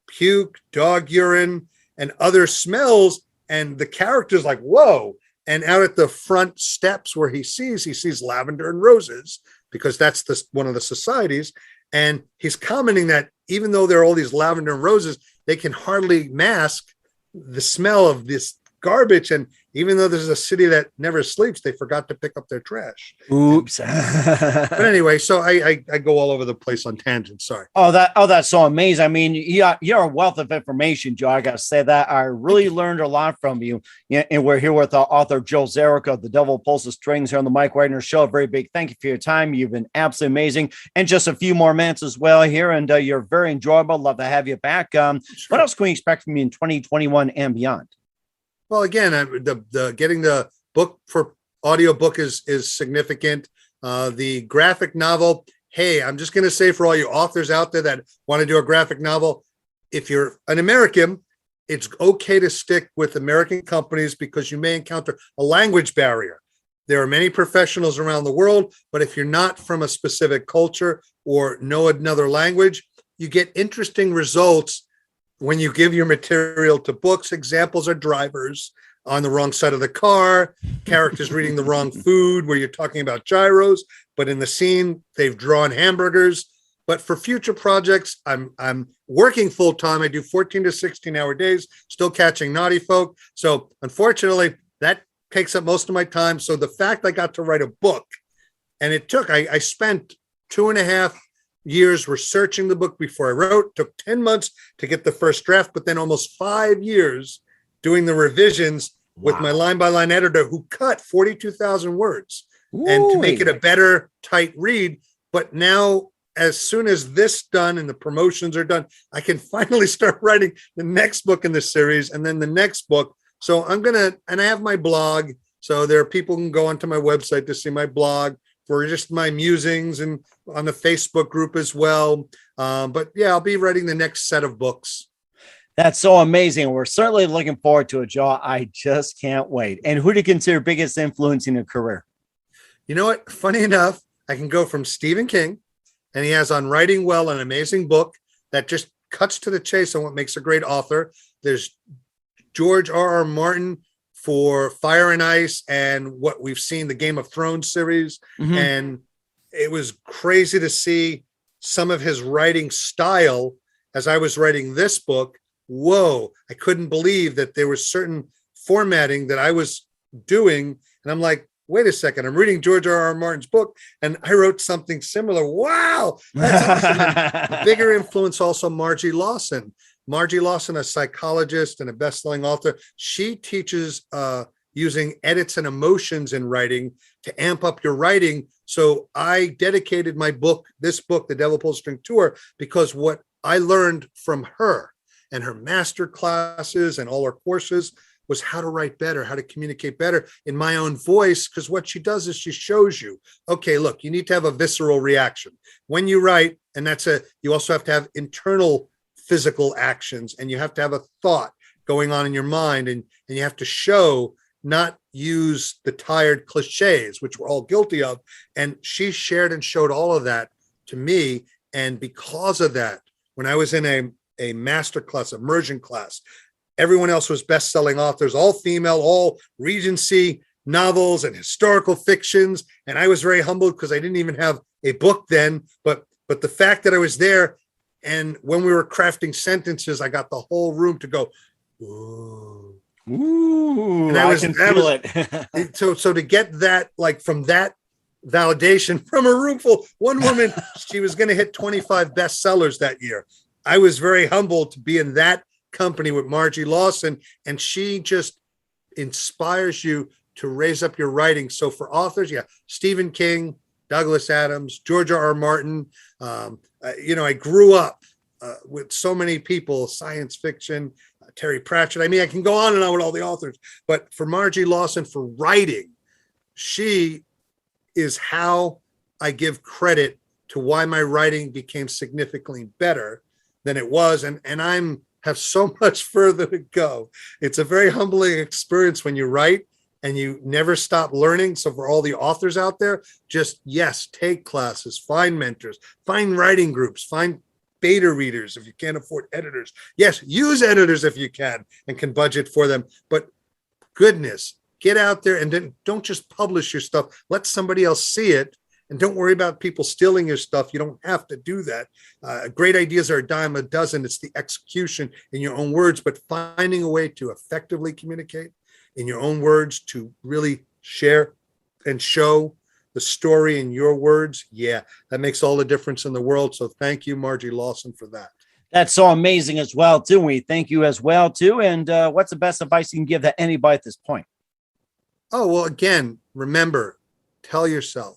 puke, dog urine, and other smells. And the character's like, whoa. And out at the front steps where he sees lavender and roses, because that's one of the societies. And he's commenting that even though there are all these lavender and roses, they can hardly mask the smell of this garbage. And even though this is a city that never sleeps, they forgot to pick up their trash. Oops. But anyway, so I go all over the place on tangents. Sorry. That's so amazing. I mean, you're a wealth of information, Joe. I got to say that. I really learned a lot from you. And we're here with author Joe Zarek of The Devil Pulls the Strings here on the Mike Wagner Show. A very big thank you for your time. You've been absolutely amazing. And just a few more minutes as well here. And you're very enjoyable. Love to have you back. What else can we expect from you in 2021 and beyond? Well, again, the getting the book for audiobook is significant. The graphic novel, hey, I'm just going to say for all you authors out there that want to do a graphic novel, if you're an American, it's okay to stick with American companies because you may encounter a language barrier. There are many professionals around the world, but if you're not from a specific culture or know another language, you get interesting results when you give your material to books. Examples are drivers on the wrong side of the car, characters reading the wrong food where you're talking about gyros, but in the scene they've drawn hamburgers. But for future projects, I'm working full time. I do 14 to 16 hour days, still catching naughty folk. So unfortunately, that takes up most of my time. So the fact I got to write a book, and I spent 2.5 years researching the book before I wrote, took 10 months to get the first draft, but then almost 5 years doing the revisions with my line by line editor who cut 42,000 words and to make it a better tight read. But now, as soon as this done and the promotions are done, I can finally start writing the next book in the series and then the next book. So and I have my blog. So there are people who can go onto my website to see my blog for just my musings, and on the Facebook group as well. But yeah, I'll be writing the next set of books. That's so amazing. We're certainly looking forward to it, Joe. I just can't wait. And who do you consider biggest influence in your career? You know what? Funny enough, I can go from Stephen King, and he has on Writing Well, an amazing book that just cuts to the chase on what makes a great author. There's George R.R. Martin for Fire and Ice and what we've seen, the Game of Thrones series. And it was crazy to see some of his writing style as I was writing this book. Whoa, I couldn't believe that there was certain formatting that I was doing. And I'm like, wait a second, I'm reading George R.R. Martin's book and I wrote something similar. Wow, that's awesome. A bigger influence also Margie Lawson. Margie Lawson, a psychologist and a best-selling author, she teaches using edits and emotions in writing to amp up your writing. So I dedicated this book, The Devil Pulls the String, to her because what I learned from her and her master classes and all her courses was how to write better, how to communicate better in my own voice. Because what she does is she shows you, okay, look, you need to have a visceral reaction when you write. And you also have to have internal physical actions, and you have to have a thought going on in your mind, and you have to show, not use the tired cliches, which we're all guilty of. And she shared and showed all of that to me. And because of that, when I was in a master class, immersion class, everyone else was best-selling authors, all female, all Regency novels and historical fictions. And I was very humbled because I didn't even have a book then, but the fact that I was there, and when we were crafting sentences, I got the whole room to go, ooh. Ooh, I can feel it. So to get that, like from that validation from a room full, one woman, she was going to hit 25 bestsellers that year. I was very humbled to be in that company with Margie Lawson, and she just inspires you to raise up your writing. So for authors, Stephen King, Douglas Adams, George R. R. Martin. I grew up with so many people, science fiction, Terry Pratchett. I mean, I can go on and on with all the authors, but for Margie Lawson, for writing, she is how I give credit to why my writing became significantly better than it was. And have so much further to go. It's a very humbling experience when you write and you never stop learning. So for all the authors out there, just, yes, take classes, find mentors, find writing groups, find beta readers if you can't afford editors. Yes, use editors if you can and can budget for them. But goodness, get out there and then don't just publish your stuff. Let somebody else see it. And don't worry about people stealing your stuff. You don't have to do that. Great ideas are a dime a dozen. It's the execution in your own words, but finding a way to effectively communicate in your own words, to really share and show the story in your words. Yeah, that makes all the difference in the world. So thank you, Margie Lawson, for that. That's so amazing as well, too. We thank you as well, too. And what's the best advice you can give to anybody at this point? Oh, well, again, remember, tell yourself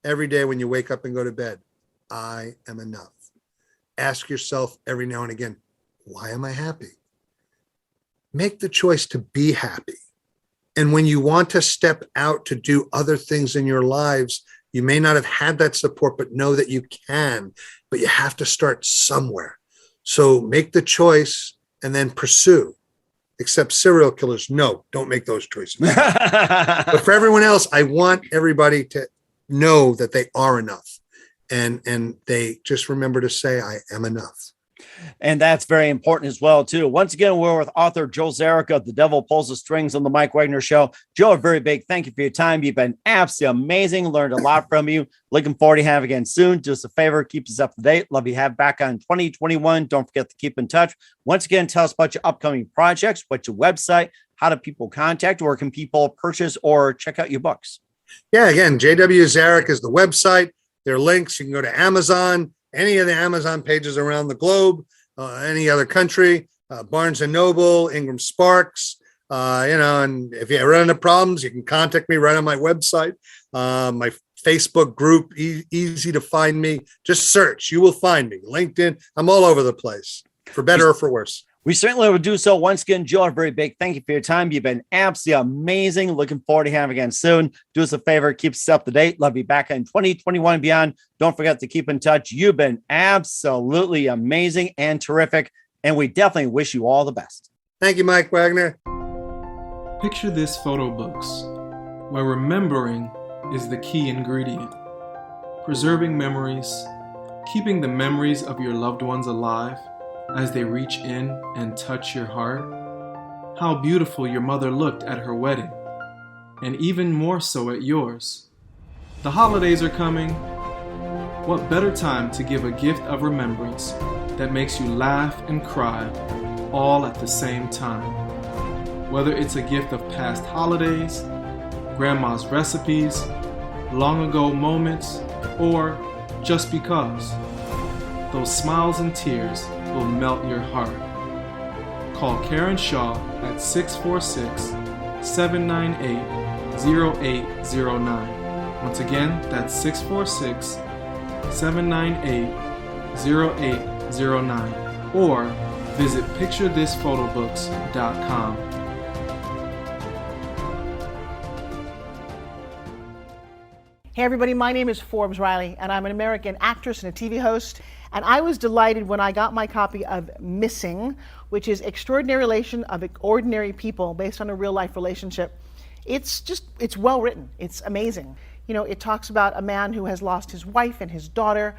every day when you wake up and go to bed, I am enough. Ask yourself every now and again, why am I happy? Make the choice to be happy. And when you want to step out to do other things in your lives, you may not have had that support, but know that you can, but you have to start somewhere. So make the choice and then pursue. Except serial killers, no, don't make those choices. But for everyone else, I want everybody to know that they are enough. And they just remember to say, I am enough. And that's very important as well, too. Once again, we're with author Joe Zarek of The Devil Pulls the Strings on the Mike Wagner Show. Joe, a very big thank you for your time. You've been absolutely amazing. Learned a lot from you. Looking forward to having you again soon. Do us a favor, keep us up to date. Love you have back on 2021. Don't forget to keep in touch. Once again, tell us about your upcoming projects. What's your website? How do people contact? Where can people purchase or check out your books? Yeah, again, jwzarek is the website. There are links. You can go to Amazon, any of the Amazon pages around the globe, any other country, Barnes & Noble, Ingram Sparks, and if you run into problems, you can contact me right on my website. My Facebook group, easy to find me. Just search. You will find me. LinkedIn. I'm all over the place, for better or for worse. We certainly will do so. Once again, Joe, a very big thank you for your time. You've been absolutely amazing. Looking forward to having you again soon. Do us a favor, keep us up to date. Love you back in 2021 and beyond. Don't forget to keep in touch. You've been absolutely amazing and terrific, and we definitely wish you all the best. Thank you, Mike Wagner. Picture this photo books, where remembering is the key ingredient. Preserving memories, keeping the memories of your loved ones alive, as they reach in and touch your heart. How beautiful your mother looked at her wedding, and even more so at yours. The holidays are coming. What better time to give a gift of remembrance that makes you laugh and cry all at the same time? Whether it's a gift of past holidays, grandma's recipes, long ago moments, or just because. Those smiles and tears will melt your heart. Call Karen Shaw at 646-798-0809. Once again, that's 646-798-0809. Or visit picturethisphotobooks.com. Hey everybody, my name is Forbes Riley, and I'm an American actress and a TV host. And I was delighted when I got my copy of Missing, which is Extraordinary Relation of Ordinary People based on a real life relationship. It's well written. It's amazing. You know, it talks about a man who has lost his wife and his daughter,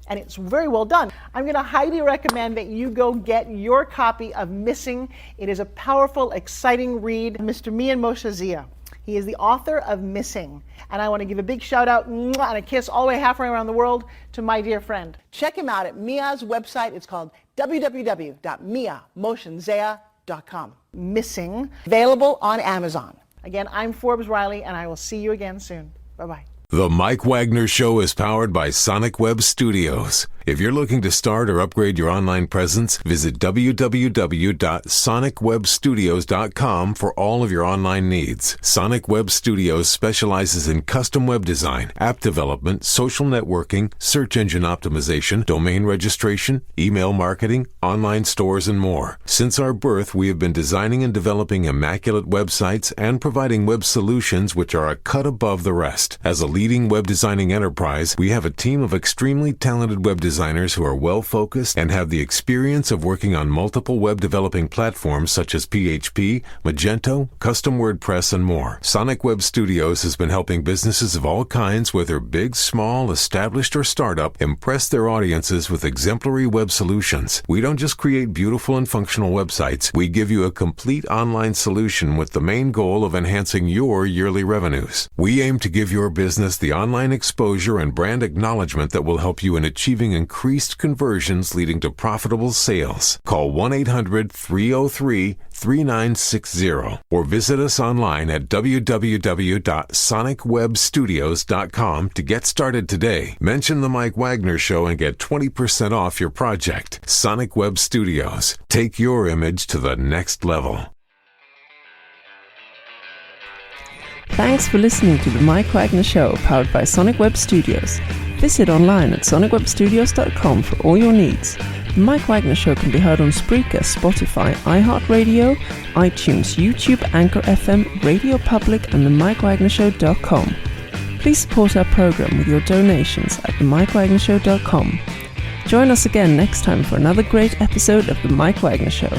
and it's very well done. I'm going to highly recommend that you go get your copy of Missing. It is a powerful, exciting read. Mr. Mian Moshe Zia. He is the author of Missing. And I want to give a big shout out and a kiss all the way halfway around the world to my dear friend. Check him out at Mia's website. It's called www.miamotionzea.com. Missing, available on Amazon. Again, I'm Forbes Riley, and I will see you again soon. Bye-bye. The Mike Wagner Show is powered by Sonic Web Studios. If you're looking to start or upgrade your online presence, visit www.sonicwebstudios.com for all of your online needs. Sonic Web Studios specializes in custom web design, app development, social networking, search engine optimization, domain registration, email marketing, online stores, and more. Since our birth, we have been designing and developing immaculate websites and providing web solutions which are a cut above the rest. As a leading web designing enterprise, we have a team of extremely talented web designers who are well-focused and have the experience of working on multiple web developing platforms such as PHP, Magento, custom WordPress, and more. Sonic Web Studios has been helping businesses of all kinds, whether big, small, established, or startup, impress their audiences with exemplary web solutions. We don't just create beautiful and functional websites. We give you a complete online solution with the main goal of enhancing your yearly revenues. We aim to give your business the online exposure and brand acknowledgement that will help you in achieving increased conversions leading to profitable sales. Call 1-800-303-3960 or visit us online at www.sonicwebstudios.com to get started today. Mention The Mike Wagner Show and get 20% off your project. Sonic Web Studios. Take your image to the next level. Thanks for listening to The Mike Wagner Show, powered by Sonic Web Studios. Visit online at sonicwebstudios.com for all your needs. The Mike Wagner Show can be heard on Spreaker, Spotify, iHeartRadio, iTunes, YouTube, Anchor FM, Radio Public, and themikewagnershow.com. Please support our program with your donations at themikewagnershow.com. Join us again next time for another great episode of The Mike Wagner Show.